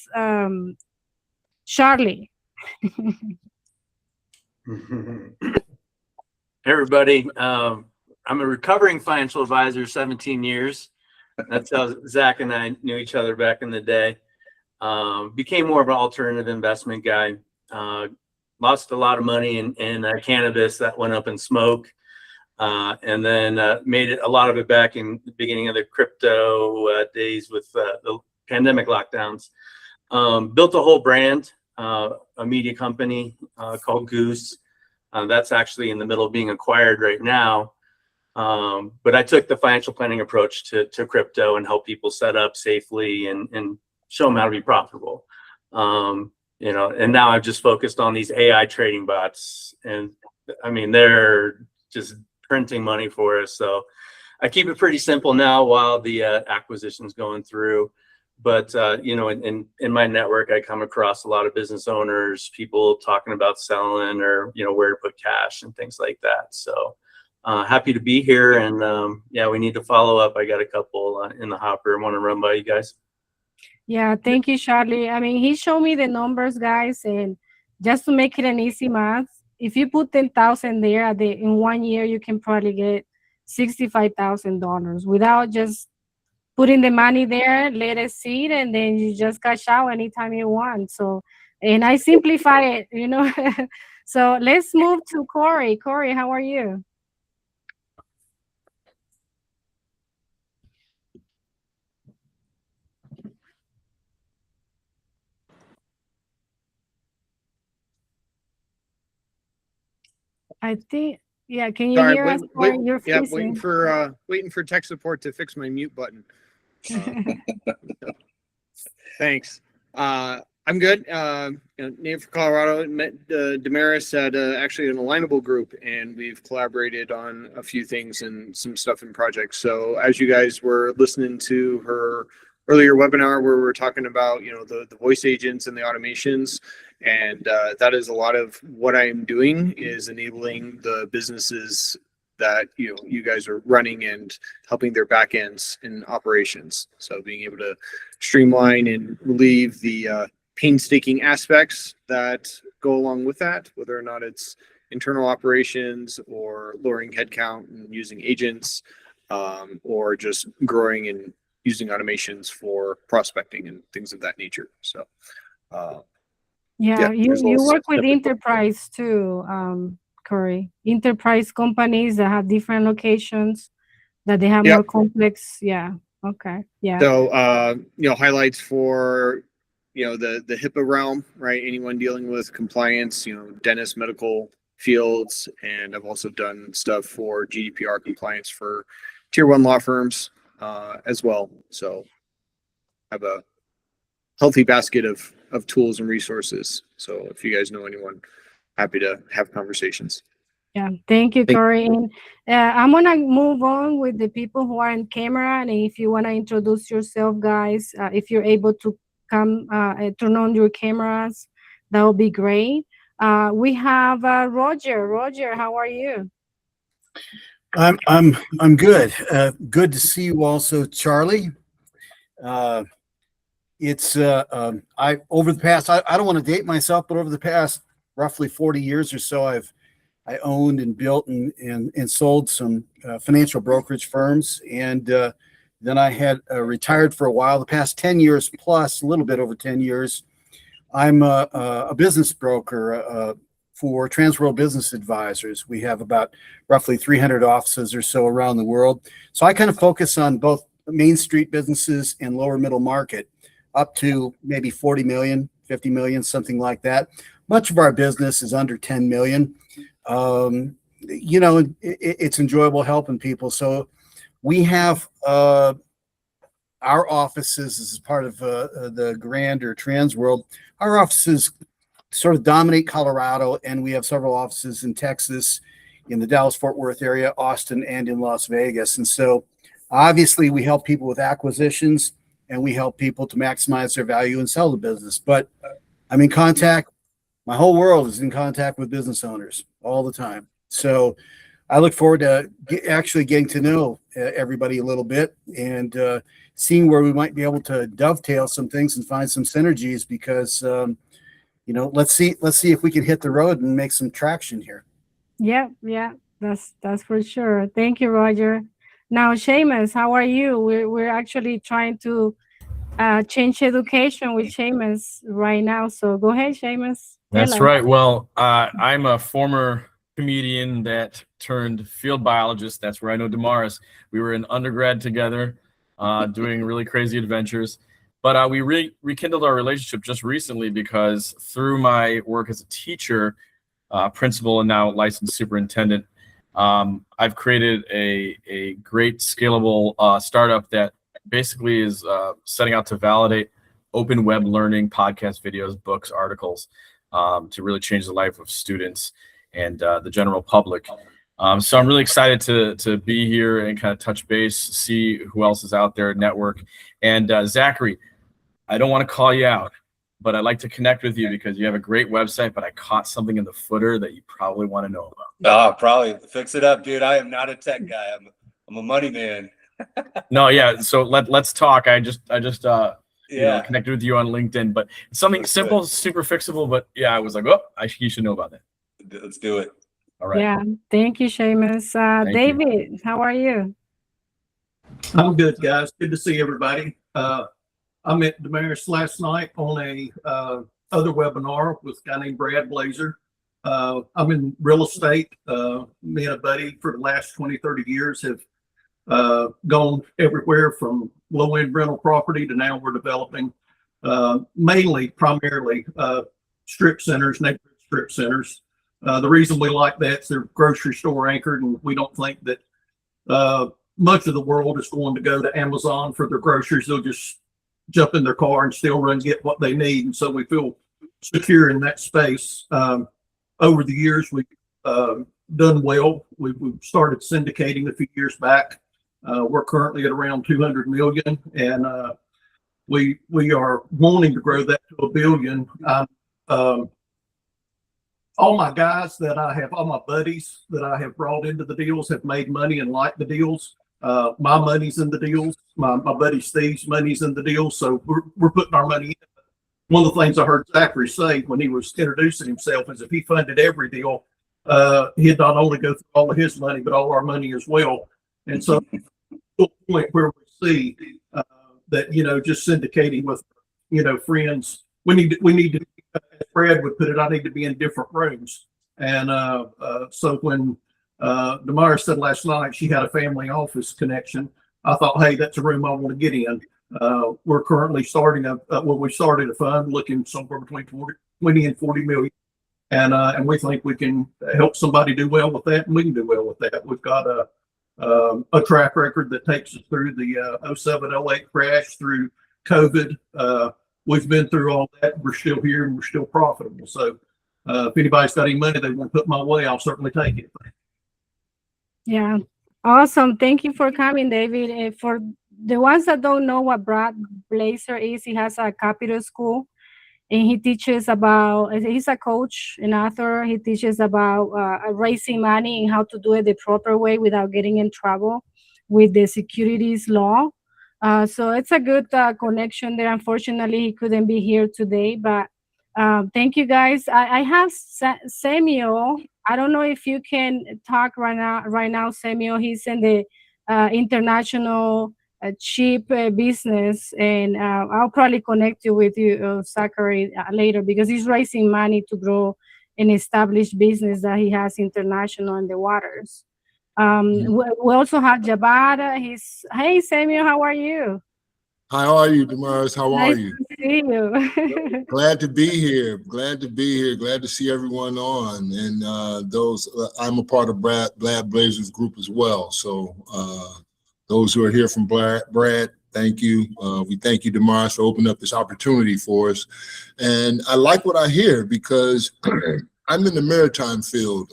Speaker 1: Charlie.
Speaker 7: Hey everybody, I'm a recovering financial advisor, 17 years. That's how Zach and I knew each other back in the day. Became more of an alternative investment guy. Lost a lot of money in cannabis that went up in smoke. And then made a lot of it back in the beginning of the crypto days with the pandemic lockdowns. Built a whole brand, a media company called Goose. That's actually in the middle of being acquired right now. But I took the financial planning approach to crypto and help people set up safely and show them how to be profitable. And now I've just focused on these AI trading bots, and I mean, they're just printing money for us. So I keep it pretty simple now while the acquisition's going through. But in my network, I come across a lot of business owners, people talking about selling or where to put cash and things like that. So happy to be here, and we need to follow up. I got a couple in the hopper I want to run by you guys.
Speaker 1: Yeah, thank you, Charlie. I mean, he showed me the numbers, guys, and just to make it an easy math, if you put 10,000 there in 1 year, you can probably get $65,000 without just putting the money there, let it sit, and then you just cash out anytime you want. So, and I simplify it, So let's move to Corey. Corey, how are you? I think, can you hear us?
Speaker 8: Waiting for tech support to fix my mute button. Thanks. I'm good. Native for Colorado. Met Damaris at actually an Alignable group, and we've collaborated on a few things and some stuff in projects. So as you guys were listening to her earlier webinar where we were talking about the voice agents and the automations, and that is a lot of what I'm doing, is enabling the businesses that you guys are running and helping their back ends in operations. So being able to streamline and relieve the painstaking aspects that go along with that, whether or not it's internal operations or lowering headcount and using agents, or just growing and using automations for prospecting and things of that nature. So
Speaker 1: you work with enterprise too, Corey. Enterprise companies that have different locations, that they have more complex. Yeah. Okay. Yeah.
Speaker 8: So highlights for the HIPAA realm, right? Anyone dealing with compliance, dentists, medical fields, and I've also done stuff for GDPR compliance for tier 1 law firms as well. So I have a healthy basket of of tools and resources. So if you guys know anyone, happy to have conversations.
Speaker 1: Yeah, thank you, Corey. And I'm gonna move on with the people who are in camera, and if you wanna introduce yourself, guys, if you're able to come turn on your cameras, that would be great. We have Roger. Roger, how are you?
Speaker 4: I'm good. Good to see you also, Charlie. It's I over the past I don't want to date myself, but over the past roughly 40 years or so, I owned and built and sold some financial brokerage firms, and then I had retired for a while. The past 10 years plus, a little bit over 10 years, I'm a business broker for Transworld Business Advisors. We have about roughly 300 offices or so around the world. So I kind of focus on both Main Street businesses and lower middle market, up to maybe 40 million, 50 million, something like that. Much of our business is under 10 million. You know, it's enjoyable helping people. So we have our offices as part of the grander Transworld. Our offices sort of dominate Colorado, and we have several offices in Texas, in the Dallas-Fort Worth area, Austin, and in Las Vegas. And so obviously we help people with acquisitions, and we help people to maximize their value and sell the business. But I'm in contact. My whole world is in contact with business owners all the time. So I look forward to actually getting to know everybody a little bit and seeing where we might be able to dovetail some things and find some synergies, because you know, let's see if we can hit the road and make some traction here.
Speaker 1: Yeah, that's for sure. Thank you, Roger. Now, Seamus, how are you? We're actually trying to change education with Seamus right now. So go ahead, Seamus.
Speaker 5: That's right. Well, I'm a former comedian that turned field biologist. That's where I know Damaris. We were in undergrad together, doing really crazy adventures. But we rekindled our relationship just recently because through my work as a teacher, principal, and now licensed superintendent, I've created a great scalable startup that basically is setting out to validate open web learning, podcast videos, books, articles, to really change the life of students and the general public. So I'm really excited to be here and kind of touch base, see who else is out there, network. And Zachary, I don't want to call you out, but I'd like to connect with you because you have a great website, but I caught something in the footer that you probably want to know about.
Speaker 3: Oh, probably fix it up, dude. I am not a tech guy. I'm a money man.
Speaker 5: No, yeah. So let's talk. I just you know, connected with you on LinkedIn, but it's something simple, super fixable. But yeah, I was like, oh, you should know about that.
Speaker 3: Let's do it.
Speaker 5: All right.
Speaker 1: Yeah, thank you, Seamus. David, how are you?
Speaker 2: I'm good, guys. Good to see everybody. I met Damaris last night on a other webinar with a guy named Brad Blazer. I'm in real estate. Me and a buddy for the last 20, 30 years have gone everywhere from low-end rental property to now we're developing primarily strip centers, neighborhood strip centers. The reason we like that is they're grocery store anchored, and we don't think that much of the world is going to go to Amazon for their groceries. They'll just jump in their car and still run get what they need. And so we feel secure in that space. Over the years, we've done well. We've started syndicating a few years back. We're currently at around 200 million, and we are wanting to grow that to $1 billion. All my guys that I have, all my buddies that I have brought into the deals have made money and like the deals. My money's in the deals. My buddy Steve's money's in the deals. So we're putting our money in. One of the things I heard Zachary say when he was introducing himself is if he funded every deal, he'd not only go through all of his money, but all our money as well. And so to the point where we see that, you know, just syndicating with, you know, friends, we need to, as Brad would put it, I need to be in different rooms. And so when Damaris said last night she had a family office connection, I thought, hey, that's a room I want to get in. We're currently starting we started a fund looking somewhere between 20 and 40 million. And we think we can help somebody do well with that, and we can do well with that. We've got a track record that takes us through the 07-08 crash, through COVID, we've been through all that. We're still here and we're still profitable. So if anybody's got any money they want to put my way, I'll certainly take it.
Speaker 1: Yeah, awesome. Thank you for coming, David. For the ones that don't know what Brad Blazer is, he has a capital school and he teaches about, he's a coach and author. He teaches about raising money and how to do it the proper way without getting in trouble with the securities law. So it's a good connection there. Unfortunately, he couldn't be here today, but thank you guys. I have Samuel. I don't know if you can talk right now, Samuel. He's in the international chip business, and I'll probably connect you with Zachary later because he's raising money to grow an established business that he has international in the waters. We also have Jabbar. Hey Samuel, how are you?
Speaker 9: How are you, Damaris? How are
Speaker 1: Nice
Speaker 9: you?
Speaker 1: to see you.
Speaker 9: Glad to be here. Glad to be here. Glad to see everyone on. And those, I'm a part of Brad Blazer's group as well. So those who are here from Brad, thank you. We thank you, Damaris, for opening up this opportunity for us. And I like what I hear because I'm in the maritime field.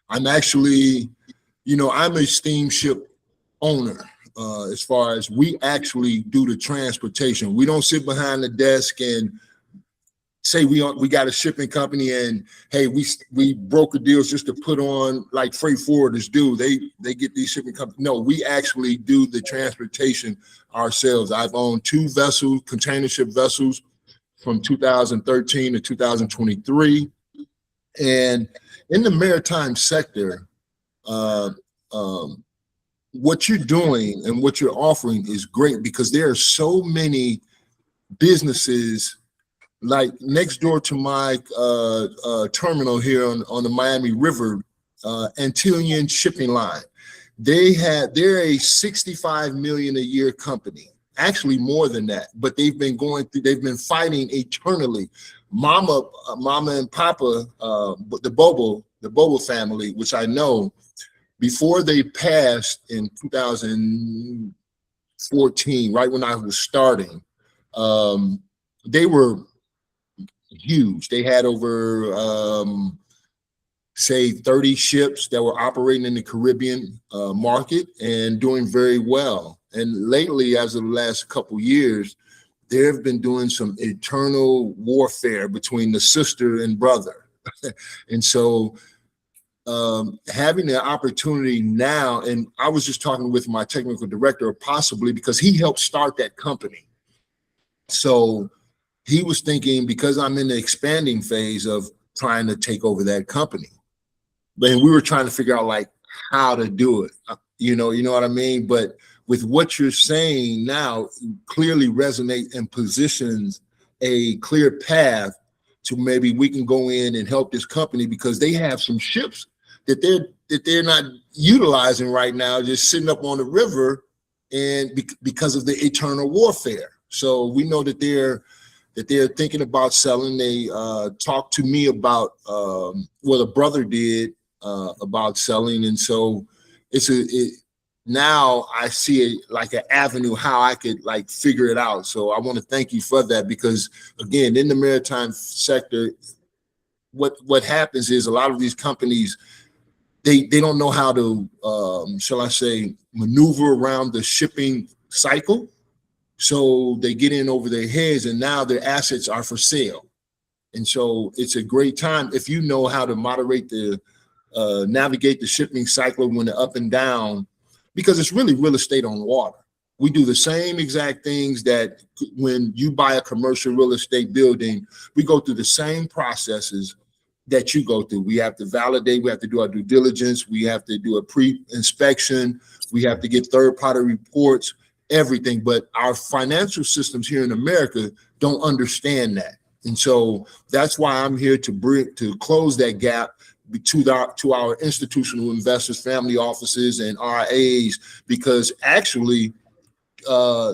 Speaker 9: I'm actually, I'm a steamship owner. As far as we actually do the transportation, we don't sit behind the desk and say we got a shipping company and hey, we broker deals just to put on like freight forwarders do. They get these shipping companies. No, we actually do the transportation ourselves. I've owned 2 vessels, container ship vessels, from 2013 to 2023, and in the maritime sector, what you're doing and what you're offering is great because there are so many businesses like next door to my terminal here on the Miami River, Antillean Shipping Line. They're a 65 million a year company, actually more than that, but they've been fighting eternally. Mama and Papa, the Bobo family, which I know, before they passed in 2014, right when I was starting, they were huge. They had over, say, 30 ships that were operating in the Caribbean market and doing very well. And lately, as of the last couple years, they've been doing some eternal warfare between the sister and brother. And so having the opportunity now, and I was just talking with my technical director, possibly because he helped start that company. So he was thinking, because I'm in the expanding phase of trying to take over that company, but we were trying to figure out like how to do it. You know what I mean? But with what you're saying now, clearly resonate and positions a clear path to maybe we can go in and help this company because they have some ships that they're not utilizing right now, just sitting up on the river, and because of the eternal warfare. So we know that they're thinking about selling. They talked to me about what a brother did about selling, and so now I see it like an avenue how I could like figure it out. So I want to thank you for that because again, in the maritime sector, what happens is a lot of these companies, they don't know how to, shall I say, maneuver around the shipping cycle. So they get in over their heads and now their assets are for sale. And so it's a great time if you know how to moderate navigate the shipping cycle when they're up and down, because it's really real estate on water. We do the same exact things that when you buy a commercial real estate building, we go through the same processes that you go through. We have to validate, we have to do our due diligence, we have to do a pre-inspection, we have to get third-party reports, everything. But our financial systems here in America don't understand that. And so that's why I'm here to close that gap to our institutional investors, family offices, and RIAs, because actually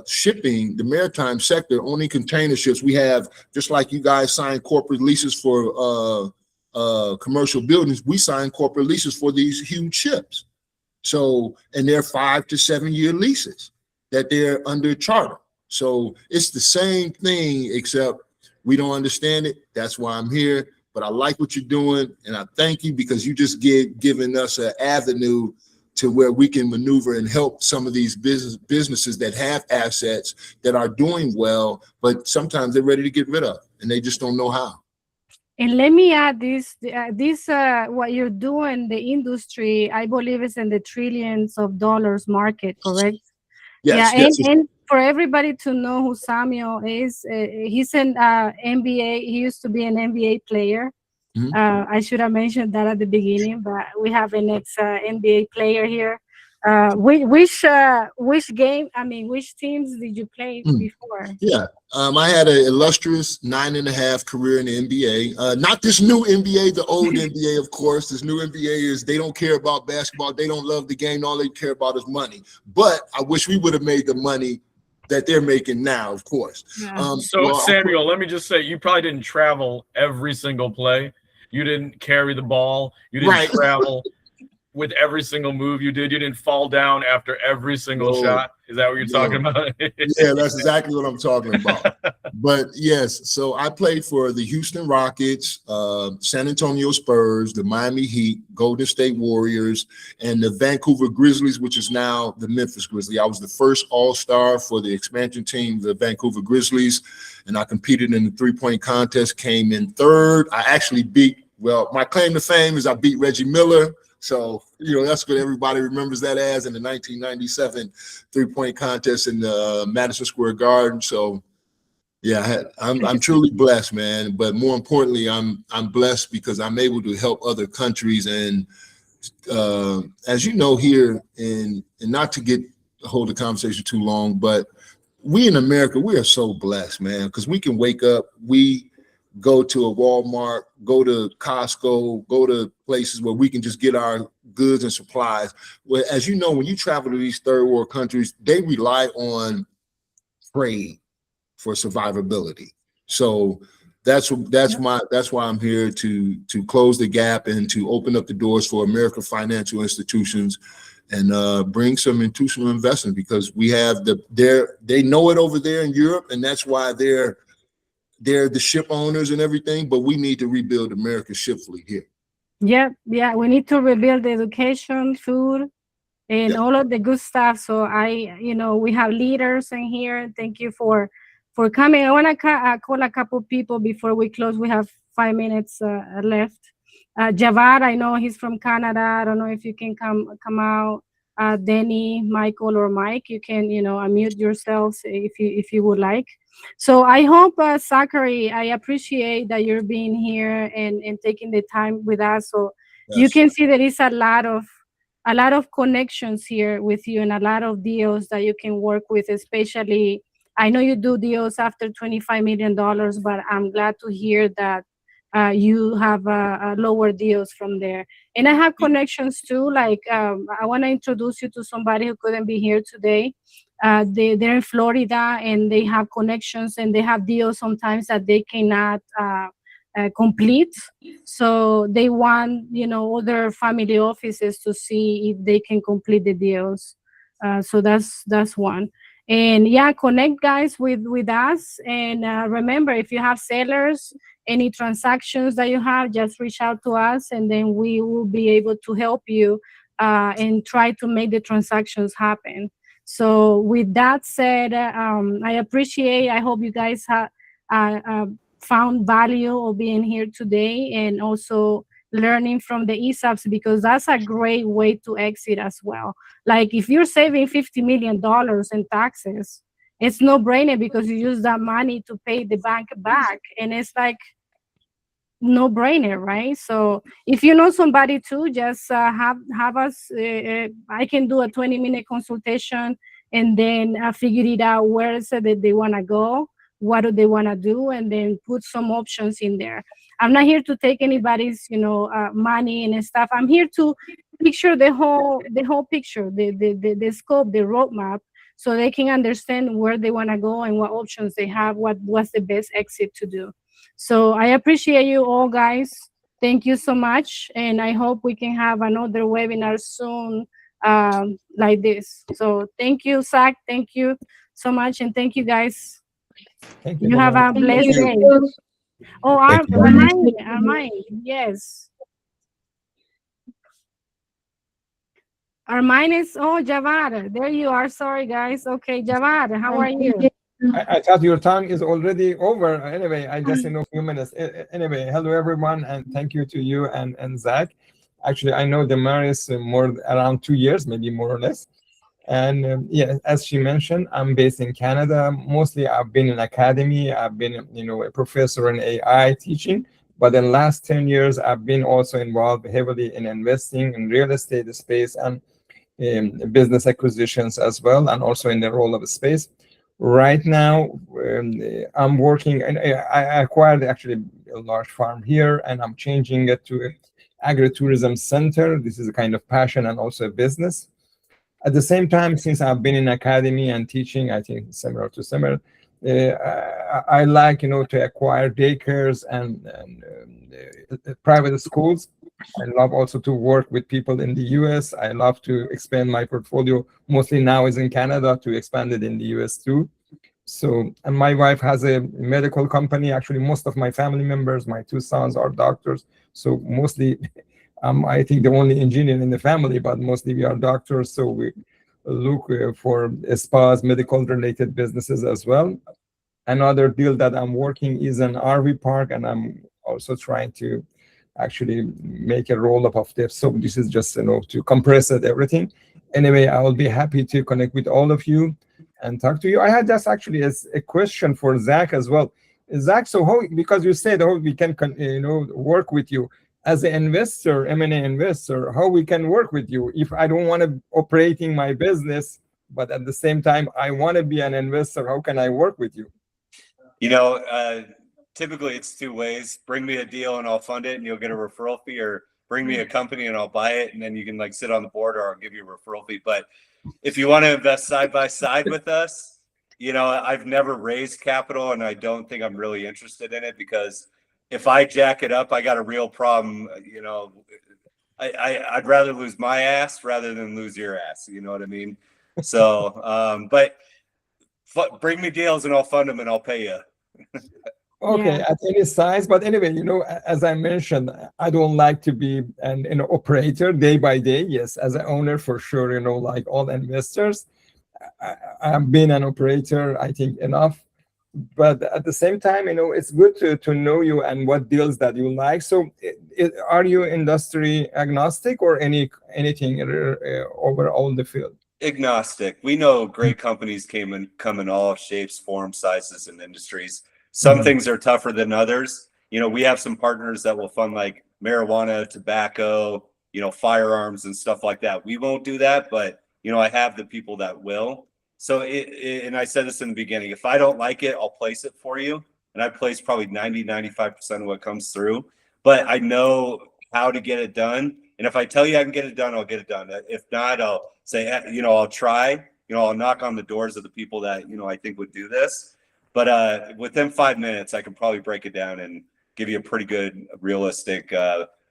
Speaker 9: shipping, the maritime sector, owning container ships, we have, just like you guys sign corporate leases for commercial buildings, we sign corporate leases for these huge ships. So, and they're 5 to 7 year leases that they're under charter. So it's the same thing, except we don't understand it. That's why I'm here. But I like what you're doing, and I thank you because you just given us an avenue to where we can maneuver and help some of these businesses that have assets that are doing well, but sometimes they're ready to get rid of, and they just don't know how.
Speaker 1: And let me add this, what you're doing, the industry, I believe is in the trillions of dollars market, correct?
Speaker 9: Yes,
Speaker 1: Yeah,
Speaker 9: yes.
Speaker 1: and for everybody to know who Samuel is, he's an NBA, he used to be an NBA player.
Speaker 9: Mhm.
Speaker 1: I should have mentioned that at the beginning, but we have an ex-NBA player here. Which game, I mean, which teams did you play before?
Speaker 9: Yeah, I had an illustrious 9.5 career in the NBA. Not this new NBA, the old NBA, of course. This new NBA is they don't care about basketball. They don't love the game. All they care about is money. But I wish we would have made the money that they're making now, of course.
Speaker 1: Yeah.
Speaker 5: So Samuel, let me just say, you probably didn't travel every single play. You didn't carry the ball. You didn't travel with every single move you did. You didn't fall down after every single shot. Is that what you're talking about?
Speaker 9: Yeah, that's exactly what I'm talking about. But yes, so I played for the Houston Rockets, San Antonio Spurs, the Miami Heat, Golden State Warriors, and the Vancouver Grizzlies, which is now the Memphis Grizzlies. I was the first All-Star for the expansion team, the Vancouver Grizzlies, and I competed in the three-point contest, came in third. I actually my claim to fame is I beat Reggie Miller. So, that's what everybody remembers that as in the 1997 three-point contest in the Madison Square Garden. So, yeah, I'm truly blessed, man. But more importantly, I'm blessed because I'm able to help other countries. And as you know, here, and not to hold the conversation too long, but we in America, we are so blessed, man, because we can wake up, we go to a Walmart, go to Costco, go to places where we can just get our goods and supplies. Well, as you know, when you travel to these third world countries, they rely on trade for survivability. So that's why I'm here to close the gap and to open up the doors for American financial institutions and bring some institutional investment, because we have they know it over there in Europe, and that's why they're the ship owners and everything, but we need to rebuild America's ship fleet here.
Speaker 1: Yeah, we need to rebuild the education, food, and all of the good stuff. So we have leaders in here. Thank you for coming. I want to call a couple people before we close. We have 5 minutes left. Javad, I know he's from Canada. I don't know if you can come out. Denny, Michael, or Mike, you can unmute yourselves if you would like. So I hope, Zachary, I appreciate that you're being here and taking the time with us. So you can see there is a lot of connections here with you and a lot of deals that you can work with, especially I know you do deals after $25 million, but I'm glad to hear that you have lower deals from there. And I have connections too. Like I want to introduce you to somebody who couldn't be here today. They're in Florida and they have connections and they have deals sometimes that they cannot complete. So they want, other family offices to see if they can complete the deals. So that's one. And connect guys with us. And remember, if you have sellers, any transactions that you have, just reach out to us and then we will be able to help you and try to make the transactions happen. So with that said, I hope you guys have found value of being here today and also learning from the ESOPs, because that's a great way to exit as well. Like if you're saving $50 million in taxes, it's no brainer because you use that money to pay the bank back, and it's like no brainer, right? So if you know somebody too, just have us. I can do a 20-minute consultation and then figure it out where is it that they want to go, what do they want to do, and then put some options in there. I'm not here to take anybody's money and stuff. I'm here to picture the whole picture, the scope, the roadmap, so they can understand where they want to go and what options they have, what's the best exit to do. So I appreciate you all, guys. Thank you so much, and I hope we can have another webinar soon like this. So thank you, Zach. Thank you. so much, and thank you guys.
Speaker 10: Thank you.
Speaker 1: You have a
Speaker 6: Thank
Speaker 1: blessed
Speaker 6: you.
Speaker 1: day. Oh,
Speaker 3: Thank you.
Speaker 1: Armine, yes. Armine is, oh, Javad, there you are. Sorry, guys. Okay, Javad, how are you?
Speaker 10: I thought your time is already over. Anyway, I just in a few minutes. Anyway, hello everyone, and thank you to you and Zach. Actually, I know Damaris more around 2 years, maybe more or less. And yeah, as she mentioned, I'm based in Canada. Mostly, I've been in academy. I've been, a professor in AI teaching. But in the last 10 years, I've been also involved heavily in investing in real estate space and business acquisitions as well, and also in the role of space. Right now, I'm working, and I acquired actually a large farm here, and I'm changing it to an agritourism center. This is a kind of passion and also a business. At the same time, since I've been in academy and teaching, I think similar to similar, I like, to acquire daycares and private schools. I love also to work with people in the US. I love to expand my portfolio, mostly now is in Canada, to expand it in the US too. So, and my wife has a medical company. Actually, most of my family members, my 2 sons are doctors. So mostly, I think the only engineer in the family, but mostly we are doctors. So we look for spas, medical related businesses as well. Another deal that I'm working is an RV park, and I'm also trying to actually make a roll-up of this. So this is just, to compress it, everything. Anyway, I will be happy to connect with all of you and talk to you. I had just actually a question for Zach as well. Zach, so how, because you said how we can, work with you as an investor, M&A investor, how we can work with you if I don't want to operating my business, but at the same time, I want to be an investor, how can I work with you?
Speaker 3: Typically it's 2 ways. Bring me a deal and I'll fund it and you'll get a referral fee, or bring me a company and I'll buy it and then you can like sit on the board, or I'll give you a referral fee. But if you want to invest side by side with us, I've never raised capital and I don't think I'm really interested in it, because if I jack it up, I got a real problem. I'd rather lose my ass rather than lose your ass. You know what I mean? So, but bring me deals and I'll fund them and I'll pay you.
Speaker 10: Okay,
Speaker 1: Yeah.
Speaker 10: at any size. But anyway, as I mentioned, I don't like to be an operator day by day. Yes, as an owner, for sure, like all investors, I've been an operator, I think, enough. But at the same time, it's good to know you and what deals that you like. So are you industry agnostic or anything over all the field?
Speaker 3: Agnostic. We know great companies come in all shapes, forms, sizes, and industries. Some things are tougher than others. We have some partners that will fund like marijuana, tobacco, firearms and stuff like that. We won't do that, but I have the people that will. So and I said this in the beginning, if I don't like it, I'll place it for you. And I place probably 90-95% of what comes through, but I know how to get it done. And if I tell you I can get it done, I'll get it done. If not, I'll say, I'll try, I'll knock on the doors of the people that, I think would do this. But within 5 minutes, I can probably break it down and give you a pretty good, realistic,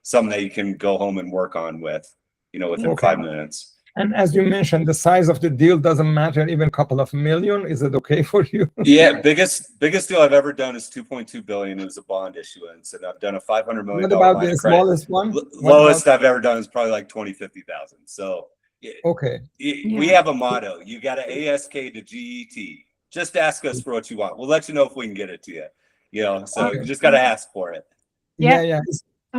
Speaker 3: something that you can go home and work on with, within 5 minutes.
Speaker 10: And as you mentioned, the size of the deal doesn't matter, even a couple of million. Is it okay for you?
Speaker 3: Yeah, biggest deal I've ever done is 2.2 billion. It was a bond issuance, and I've done a $500 million.
Speaker 10: What about
Speaker 3: line
Speaker 10: the
Speaker 3: of credit.
Speaker 10: smallest one?
Speaker 3: Lowest I've ever done is probably like 20-50,000. So
Speaker 10: okay,
Speaker 3: we have a motto: you got to ASK to GET. Just ask us for what you want. We'll let you know if we can get it to you. So you just got to ask for it.
Speaker 10: Yeah.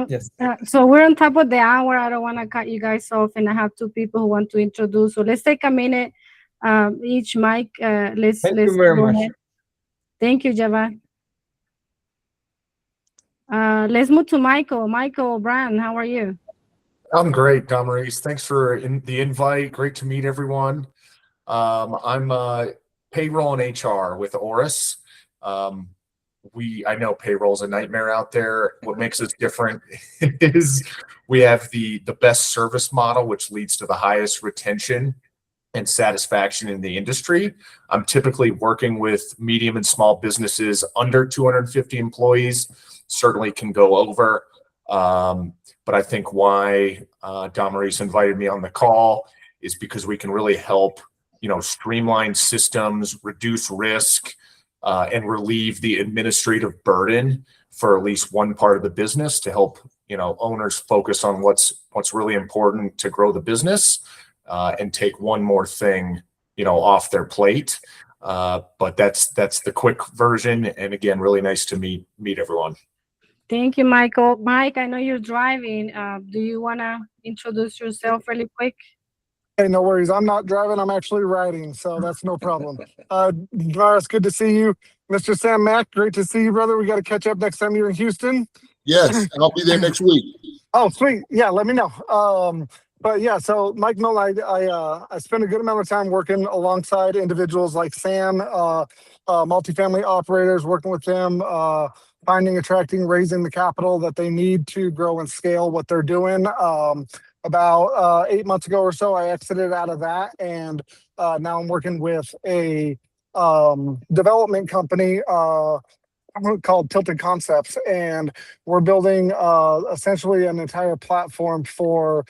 Speaker 10: Yes.
Speaker 1: So we're on top of the hour. I don't want to cut you guys off, and I have 2 people who want to introduce. So let's take a minute, each mic. Let's
Speaker 10: Thank you very
Speaker 1: go
Speaker 10: much.
Speaker 1: ahead. Thank you, Javad. Let's move to Michael. Michael Brand, how are you?
Speaker 11: I'm great, Damaris. Thanks for the invite. Great to meet everyone. I'm payroll and HR with Oris. I know payroll's a nightmare out there. What makes us different is we have the best service model, which leads to the highest retention and satisfaction in the industry. I'm typically working with medium and small businesses under 250 employees, certainly can go over. But I think why Damaris invited me on the call is because we can really help, streamline systems, reduce risk, and relieve the administrative burden for at least one part of the business to help owners focus on what's really important to grow the business, and take one more thing off their plate. But that's the quick version. And again, really nice to meet everyone.
Speaker 1: Thank you, Michael. Mike, I know you're driving. Do you want to introduce yourself really quick?
Speaker 12: Hey, no worries. I'm not driving. I'm actually riding, so that's no problem. Damaris, good to see you. Mr. Sam Mack, great to see you, brother. We got to catch up next time you're in Houston.
Speaker 9: Yes, I'll be there next week.
Speaker 12: Oh, sweet. Yeah, let me know. But yeah, so Mike Milne, I spent a good amount of time working alongside individuals like Sam, multifamily operators, working with them, finding, attracting, raising the capital that they need to grow and scale what they're doing. About 8 months ago or so, I exited out of that, and now I'm working with a development company called Tilted Concepts, and we're building essentially an entire platform for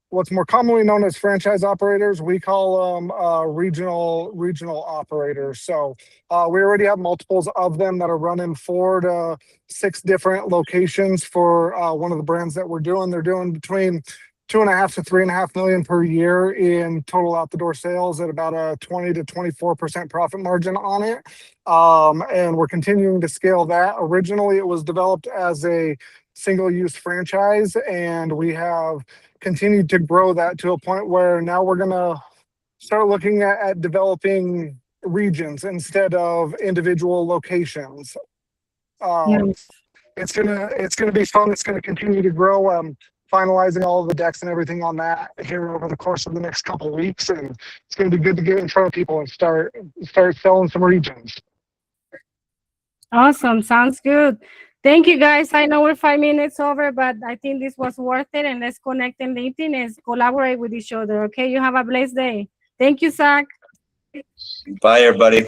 Speaker 12: what's more commonly known as franchise operators. We call them regional operators. So we already have multiples of them that are running 4 to 6 different locations for one of the brands that we're doing. They're doing between 2.5 to 3.5 million per year in total out the door sales at about a 20 to 24% profit margin on it. And we're continuing to scale that. Originally, it was developed as a single-use franchise, and we have continued to grow that to a point where now we're gonna start looking at developing regions instead of individual locations. It's gonna be fun. It's gonna continue to grow. Finalizing all of the decks and everything on that here over the course of the next couple of weeks, and it's gonna be good to get in front of people and start selling some regions.
Speaker 1: Awesome. Sounds good. Thank you, guys. I know we're 5 minutes over, but I think this was worth it. And let's connect in LinkedIn and collaborate with each other. Okay. You have a blessed day. Thank you, Zach.
Speaker 3: Bye, everybody.